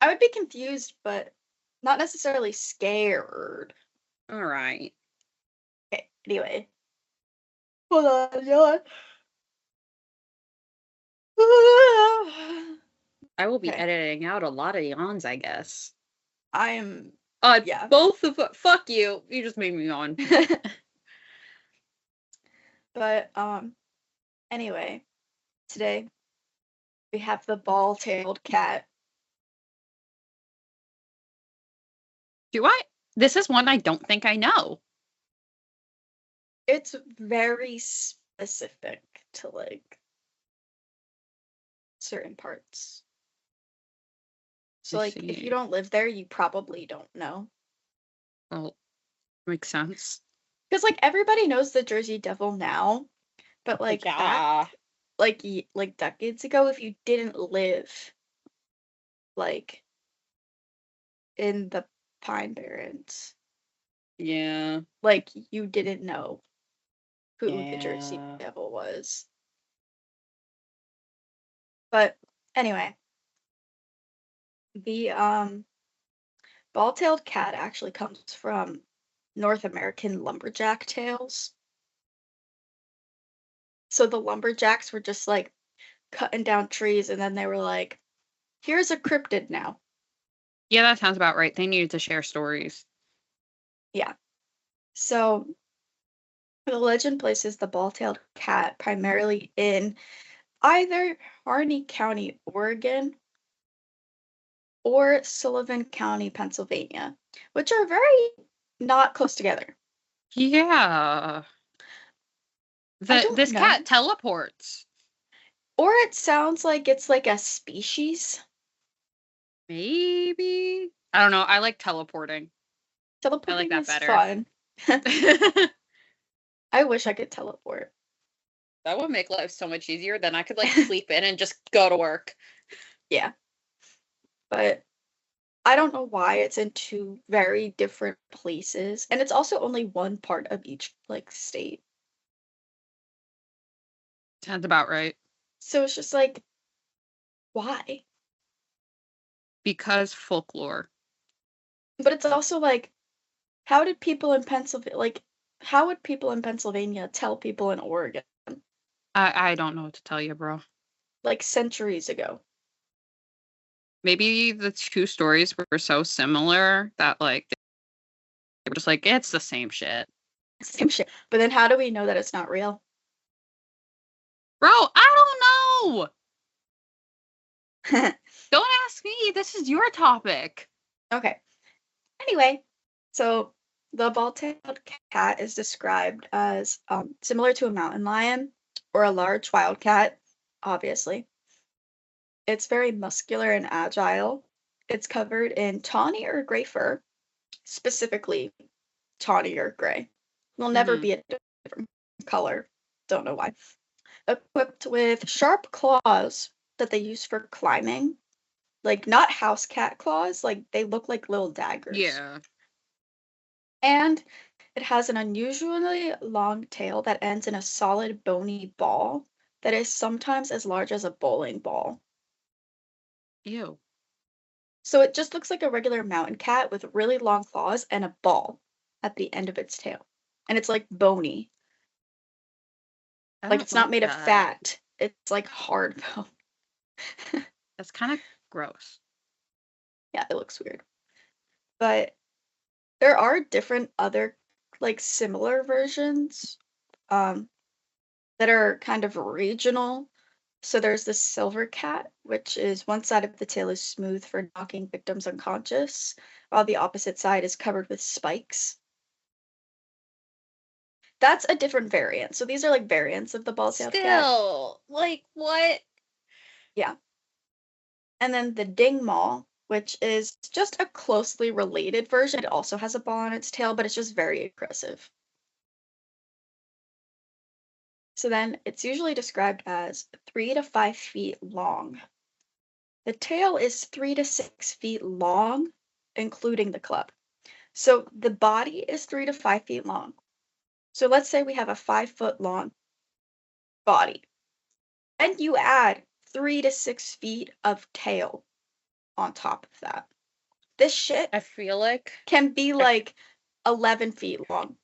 I would be confused, but not necessarily scared. All right. Okay, anyway. Hold on, yawn. I will be Okay, editing out a lot of yawns, I guess. I am, yeah. Both of fuck you. You just made me yawn. But anyway, today we have the ball-tailed cat. Do I? This is one I don't think I know. It's very specific to like certain parts. So like if you don't live there, you probably don't know. Well, makes sense. Because like everybody knows the Jersey Devil now, but like back like decades ago, if you didn't live like in the Pine Barrens, Yeah. like you didn't know who the Jersey Devil was. But anyway, the ball-tailed cat actually comes from North American lumberjack tales. So the lumberjacks were just like cutting down trees and then they were like, here's a cryptid now. Yeah, that sounds about right. They needed to share stories. Yeah. So the legend places the ball-tailed cat primarily in either Harney County, Oregon, or Sullivan County, Pennsylvania, which are very not close together. Yeah. This know. cat teleports. Or it sounds like it's like a species. Maybe. I don't know. I like teleporting. Teleporting that is better. fun. I wish I could teleport. That would make life so much easier. Then I could like sleep in and just go to work. Yeah. But I don't know why it's in two very different places. And it's also only one part of each like state. Sounds about right. So it's just like, why? Because folklore. But it's also like, how would people in Pennsylvania tell people in Oregon? I don't know what to tell you, bro. Like centuries ago. Maybe the two stories were so similar that like they were just like, it's the same shit. Same shit. But then how do we know that it's not real? Bro, I don't know. Don't ask me. This is your topic. Okay. Anyway, so the ball-tailed cat is described as similar to a mountain lion or a large wildcat, obviously. It's very muscular and agile. It's covered in tawny or gray fur, specifically tawny or gray. Will never be a different color. Don't know why. Equipped with sharp claws that they use for climbing. Like not house cat claws, like they look like little daggers. Yeah. And it has an unusually long tail that ends in a solid bony ball that is sometimes as large as a bowling ball. Ew. So it just looks like a regular mountain cat with really long claws and a ball at the end of its tail. And it's like bony. Like it's not made of fat. It's like hard bone. That's kind of gross. Yeah, it looks weird. But there are different other like similar versions that are kind of regional. So there's the silver cat, which is one side of the tail is smooth for knocking victims unconscious, while the opposite side is covered with spikes. That's a different variant. So these are like variants of the ball-tailed cat. Still, like what? Yeah. And then the dingmaw, which is just a closely related version. It also has a ball on its tail, but it's just very aggressive. So then it's usually described as 3 to 5 feet long. The tail is 3 to 6 feet long, including the club. So the body is 3 to 5 feet long. So let's say we have a 5-foot long body. And you add 3 to 6 feet of tail on top of that. This shit I feel like can be like 11 feet long.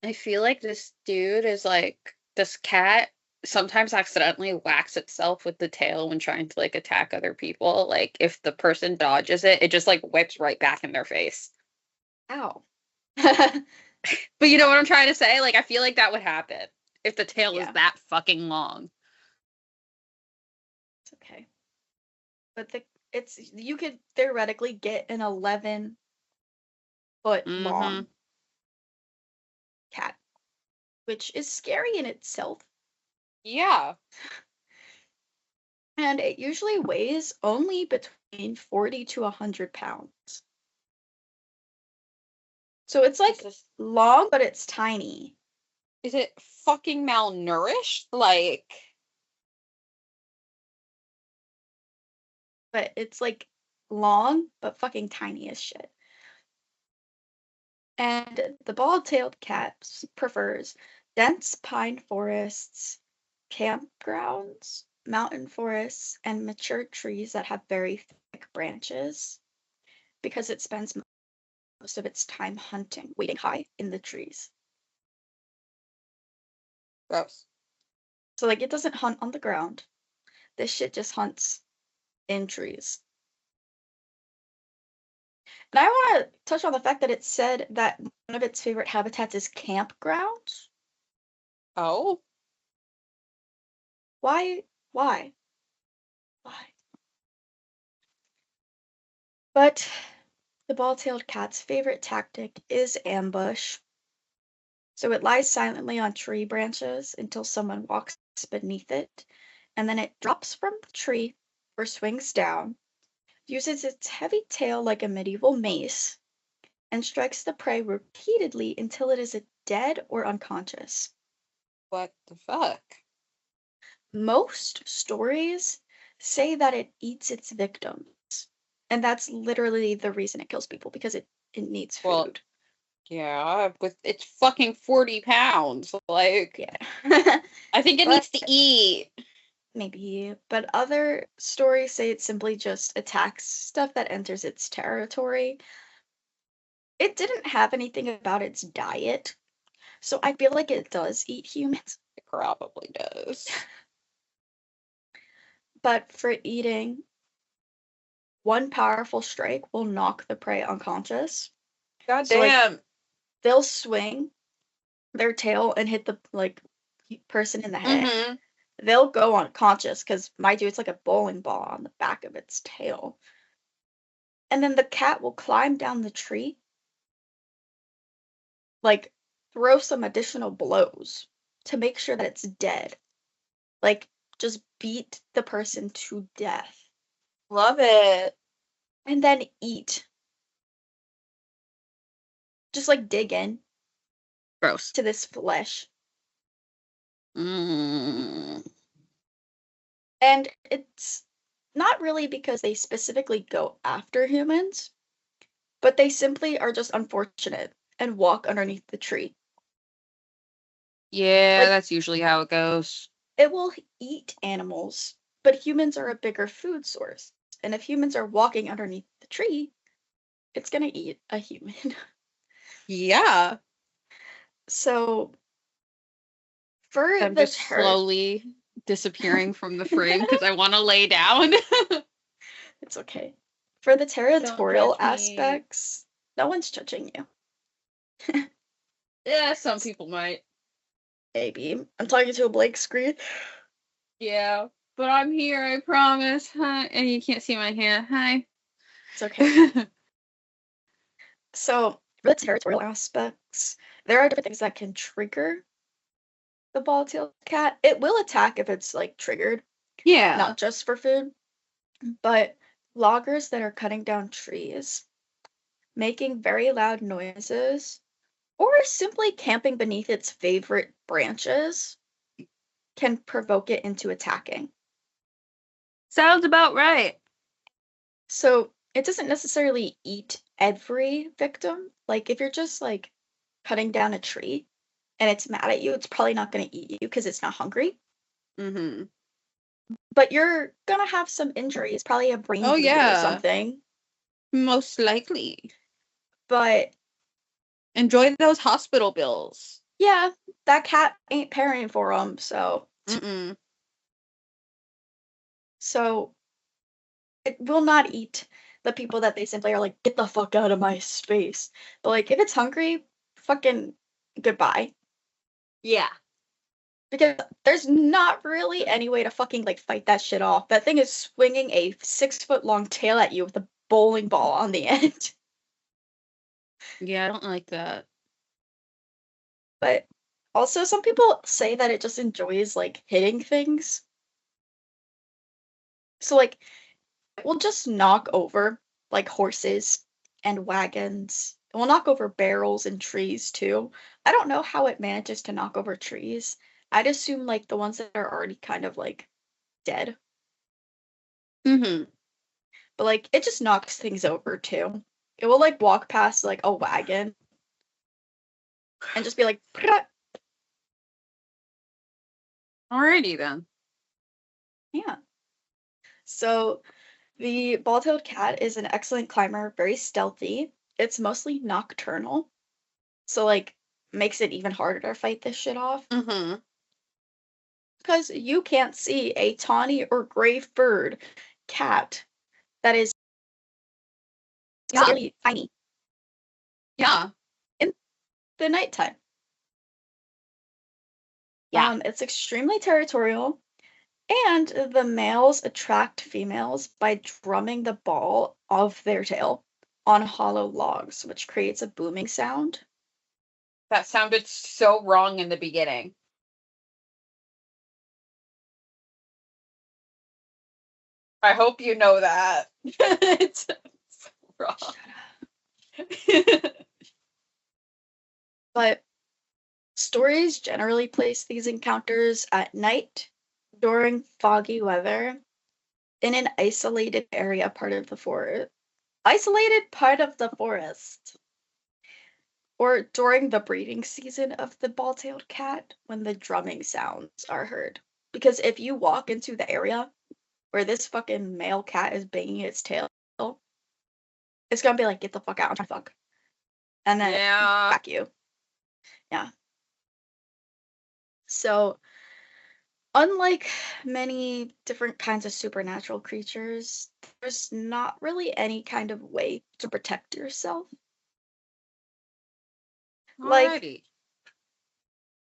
I feel like this dude is like this cat sometimes accidentally whacks itself with the tail when trying to like attack other people. Like if the person dodges it, it just like whips right back in their face. Ow. But you know what I'm trying to say? Like, I feel like that would happen if the tail is Yeah. that fucking long. It's okay. But you could theoretically get an 11-foot long cat, which is scary in itself. Yeah. And it usually weighs only between 40 to 100 pounds. So it's like long, but it's tiny. Is it fucking malnourished? Like, But it's like long, but fucking tiny as shit. And the bald-tailed cat prefers dense pine forests, campgrounds, mountain forests, and mature trees that have very thick branches because it spends most of its time hunting, waiting high in the trees. gross. So, like, it doesn't hunt on the ground. This shit just hunts in trees. And I want to touch on the fact that it said that one of its favorite habitats is campgrounds. Oh? Why? Why? Why? But the bald-tailed cat's favorite tactic is ambush. So it lies silently on tree branches until someone walks beneath it, and then it drops from the tree or swings down, uses its heavy tail like a medieval mace, and strikes the prey repeatedly until it is dead or unconscious. What the fuck? Most stories say that it eats its victims, and that's literally the reason it kills people, because it needs Well, food. yeah, with it's fucking 40 pounds. Like, Yeah. I think it But needs to eat. maybe. But other stories say it simply just attacks stuff that enters its territory. It didn't have anything about its diet, so I feel like it does eat humans. It probably does. But for eating, one powerful strike will knock the prey unconscious. God So, like, damn. they'll swing their tail and hit the person in the head. Mm-hmm. They'll go unconscious because, mind you, it's like a bowling ball on the back of its tail. And then the cat will climb down the tree, like throw some additional blows to make sure that it's dead. Like, just beat the person to death. Love it. And then eat. Just like dig in Gross. to this flesh. Mm. And it's not really because they specifically go after humans, but they simply are just unfortunate and walk underneath the tree. Yeah, Like, that's usually how it goes. it will eat animals, but humans are a bigger food source. And if humans are walking underneath the tree, it's gonna eat a human. Yeah. So for I'm the just slowly disappearing from the frame because I want to lay down. It's okay. For the Don't territorial judge me. aspects, no one's judging you. Yeah, some people might. Maybe. I'm talking to a blank screen. Yeah, but I'm here, I promise. Hi. And you can't see my hand. Hi. It's okay. So, for the territorial aspects, there are different things that can trigger the bald-tailed cat. It will attack if it's like triggered, Yeah. not just for food, but loggers that are cutting down trees, making very loud noises, or simply camping beneath its favorite branches can provoke it into attacking. Sounds about right. So it doesn't necessarily eat every victim. Like, if you're just like cutting down a tree and it's mad at you, it's probably not going to eat you because it's not hungry. Mm-hmm. But you're going to have some injuries, probably a brain Oh, bleed or yeah. something. Most likely. But Enjoy those hospital bills. yeah, that cat ain't paying for them. Mm-mm. So it will not eat the people that they simply are like, get the fuck out of my space. But like, if it's hungry, fucking goodbye. Yeah. Because there's not really any way to fucking, like, fight that shit off. That thing is swinging a 6-foot-long tail at you with a bowling ball on the end. Yeah, I don't like that. But also, some people say that it just enjoys, like, hitting things. So, like, it will just knock over, like, horses and wagons. It will knock over barrels and trees, too. I don't know how it manages to knock over trees. I'd assume, like, the ones that are already kind of, like, dead. Mm-hmm. But, like, it just knocks things over, too. It will, like, walk past, like, a wagon and just be like, "Prrrah." Alrighty then. Yeah. So, the bald-tailed cat is an excellent climber, very stealthy. It's mostly nocturnal. So, like, makes it even harder to fight this shit off. Mm-hmm. Because you can't see a tawny or gray furred cat that is Yeah. really tiny Yeah. in the nighttime. Yeah. It's extremely territorial, and the males attract females by drumming the ball of their tail on hollow logs, which creates a booming sound. That sounded so wrong in the beginning. I hope you know that. It's so wrong. But stories generally place these encounters at night during foggy weather in an isolated part of the forest, or during the breeding season of the ball-tailed cat when the drumming sounds are heard. Because if you walk into the area where this fucking male cat is banging its tail, it's gonna be like, get the fuck out, I'm trying to fuck. And then Yeah. back you. Yeah. So, unlike many different kinds of supernatural creatures, there's not really any kind of way to protect yourself. Like, Alrighty.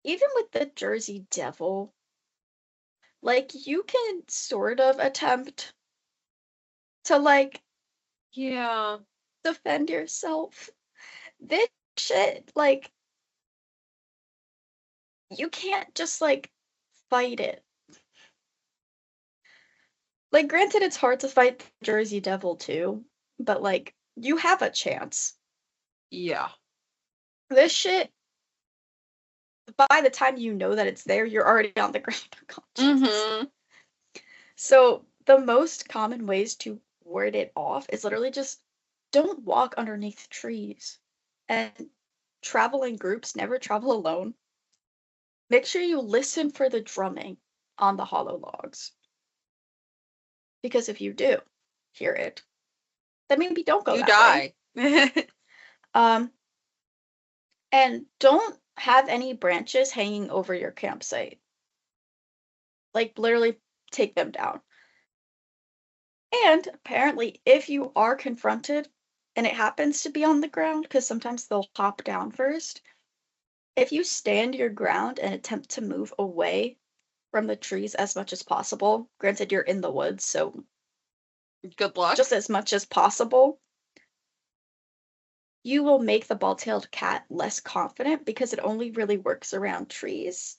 even with the Jersey Devil, like, you can sort of attempt to, like, Yeah. defend yourself. This shit, like, you can't just, like, fight it. Like, granted, it's hard to fight the Jersey Devil too, but, like, you have a chance. Yeah. This shit, by the time you know that it's there, you're already on the ground unconscious. Mm-hmm. So, the most common ways to ward it off is literally just don't walk underneath trees. And travel in groups, never travel alone. Make sure you listen for the drumming on the hollow logs. Because if you do hear it, then maybe don't go You that way. die. Um, and don't have any branches hanging over your campsite. Like, literally take them down. And apparently, if you are confronted and it happens to be on the ground, because sometimes they'll hop down first, if you stand your ground and attempt to move away from the trees as much as possible, granted you're in the woods, so Good luck. just as much as possible, you will make the ball-tailed cat less confident because it only really works around trees.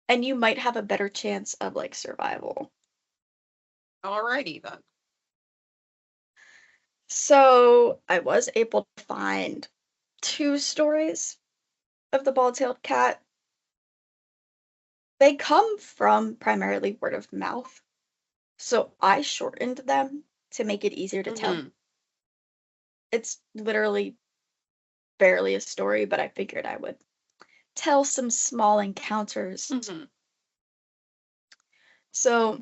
And you might have a better chance of, like, survival. Alrighty then. So I was able to find 2 stories of the bald-tailed cat. They come from primarily word of mouth, so I shortened them to make it easier to tell. Mm-hmm. It's literally barely a story, but I figured I would tell some small encounters. Mm-hmm. So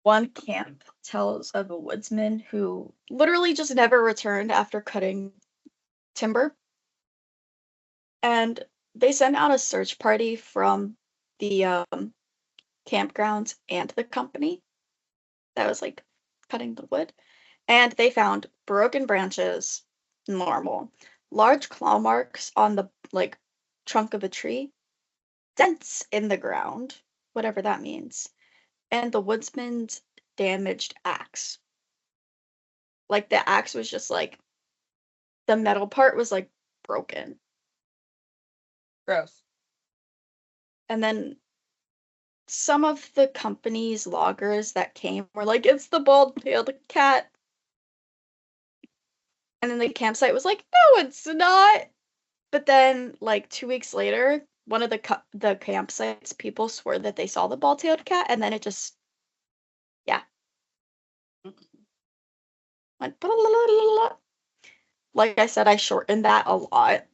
one camp tells of a woodsman who literally just never returned after cutting timber. And they sent out a search party from the campgrounds and the company that was like cutting the wood. And they found broken branches, normal. large claw marks on the like trunk of a tree, dents in the ground, whatever that means, and the woodsman's damaged axe. Like the axe was just like the metal part was like broken. Gross. And then some of the company's loggers that came were like, it's the bald-tailed cat. And then the campsite was like, no, it's not. But then, like 2 weeks later, one of the campsite's people swore that they saw the bald-tailed cat, and then it just, yeah, went. Like I said, I shortened that a lot.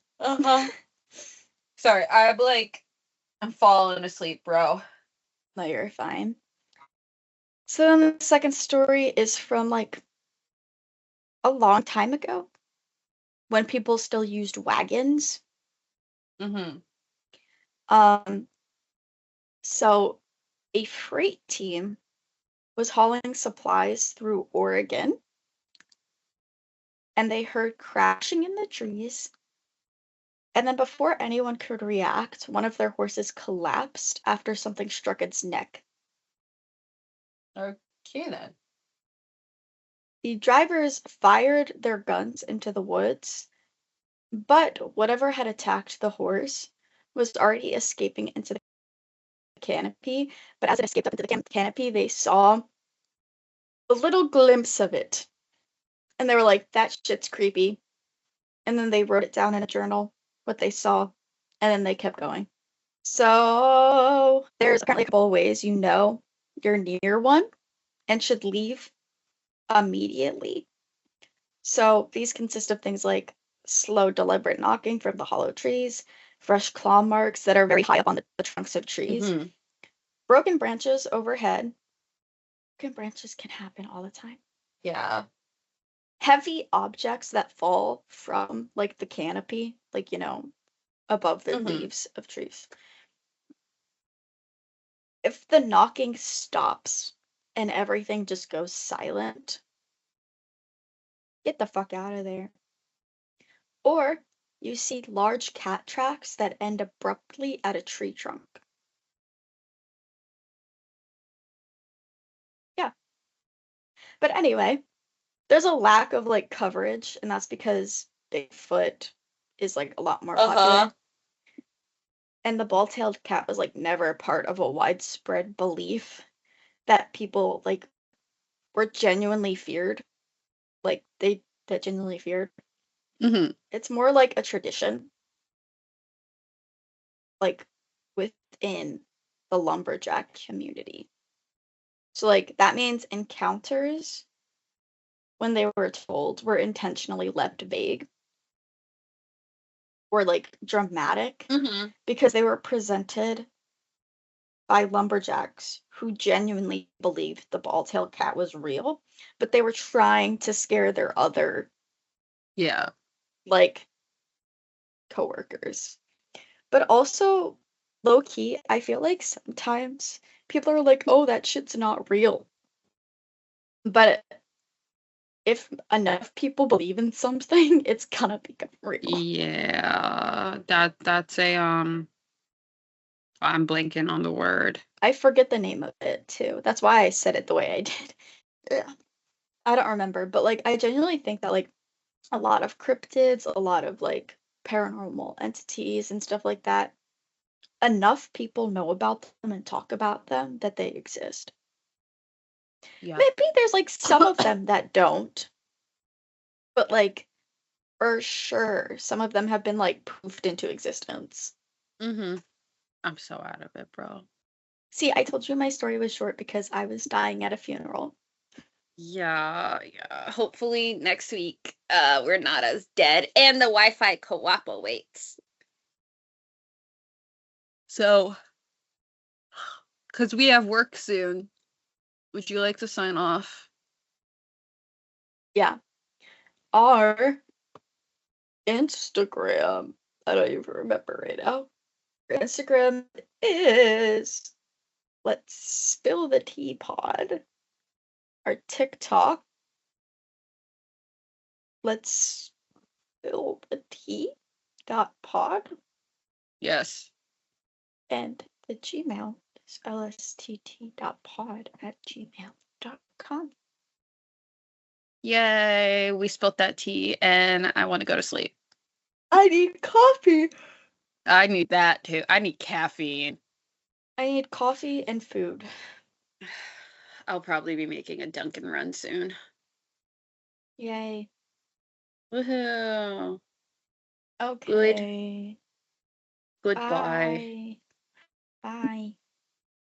Sorry, I'm falling asleep, bro. No, you're fine. So then the second story is from like a long time ago when people still used wagons. Mm-hmm. So a freight team was hauling supplies through Oregon, and they heard crashing in the trees. And then before anyone could react, one of their horses collapsed after something struck its neck. Okay then. The drivers fired their guns into the woods, but whatever had attacked the horse was already escaping into the canopy. But as it escaped up into the canopy, they saw a little glimpse of it. And they were like, that shit's creepy. And then they wrote it down in a journal, what they saw, and then they kept going. So there's apparently a couple of ways you know you're near one and should leave immediately. So these consist of things like slow, deliberate knocking from the hollow trees, fresh claw marks that are very high up on the trunks of trees, Mm-hmm. broken branches overhead. Broken branches can happen all the time. Yeah. Heavy objects that fall from like the canopy, like, above the leaves of trees. If the knocking stops and everything just goes silent, get the fuck out of there. Or you see large cat tracks that end abruptly at a tree trunk. Yeah. But anyway, there's a lack of like coverage, and that's because Bigfoot is like a lot more popular. And the bald-tailed cat was like never part of a widespread belief that people like were genuinely feared. Like that genuinely feared. Mm-hmm. It's more like a tradition, like within the lumberjack community. So like that means encounters when they were told were intentionally left vague or like dramatic Mm-hmm. because they were presented by lumberjacks who genuinely believed the bald-tailed cat was real, but they were trying to scare their other Yeah. like coworkers. But also low key, I feel like sometimes people are like, "Oh, that shit's not real." But if enough people believe in something, it's gonna become real. Yeah. That's a I'm blanking on the word. I forget the name of it too. That's why I said it the way I did. Yeah. I don't remember, but like I genuinely think that like a lot of cryptids, a lot of like paranormal entities and stuff like that, enough people know about them and talk about them that they exist. Yeah. Maybe there's like some of them that don't, but like for sure some of them have been like poofed into existence. Mm-hmm. I'm so out of it, bro. See, I told you my story was short because I was dying at a funeral. Yeah. Hopefully next week, we're not as dead and the Wi-Fi cooperates. So, because we have work soon, would you like to sign off? Yeah. Our Instagram, I don't even remember right now. Our Instagram is Let's Spill the Tea Pod. Our TikTok, Let's lstt.pod, Yes. and the Gmail is lstt.pod@gmail.com. Yay, we spilt that tea and I want to go to sleep. I need coffee. I need that too. I need caffeine. I need coffee and food. I'll probably be making a Dunkin' run soon. Yay. Woohoo. Okay. Goodbye. Bye. Bye.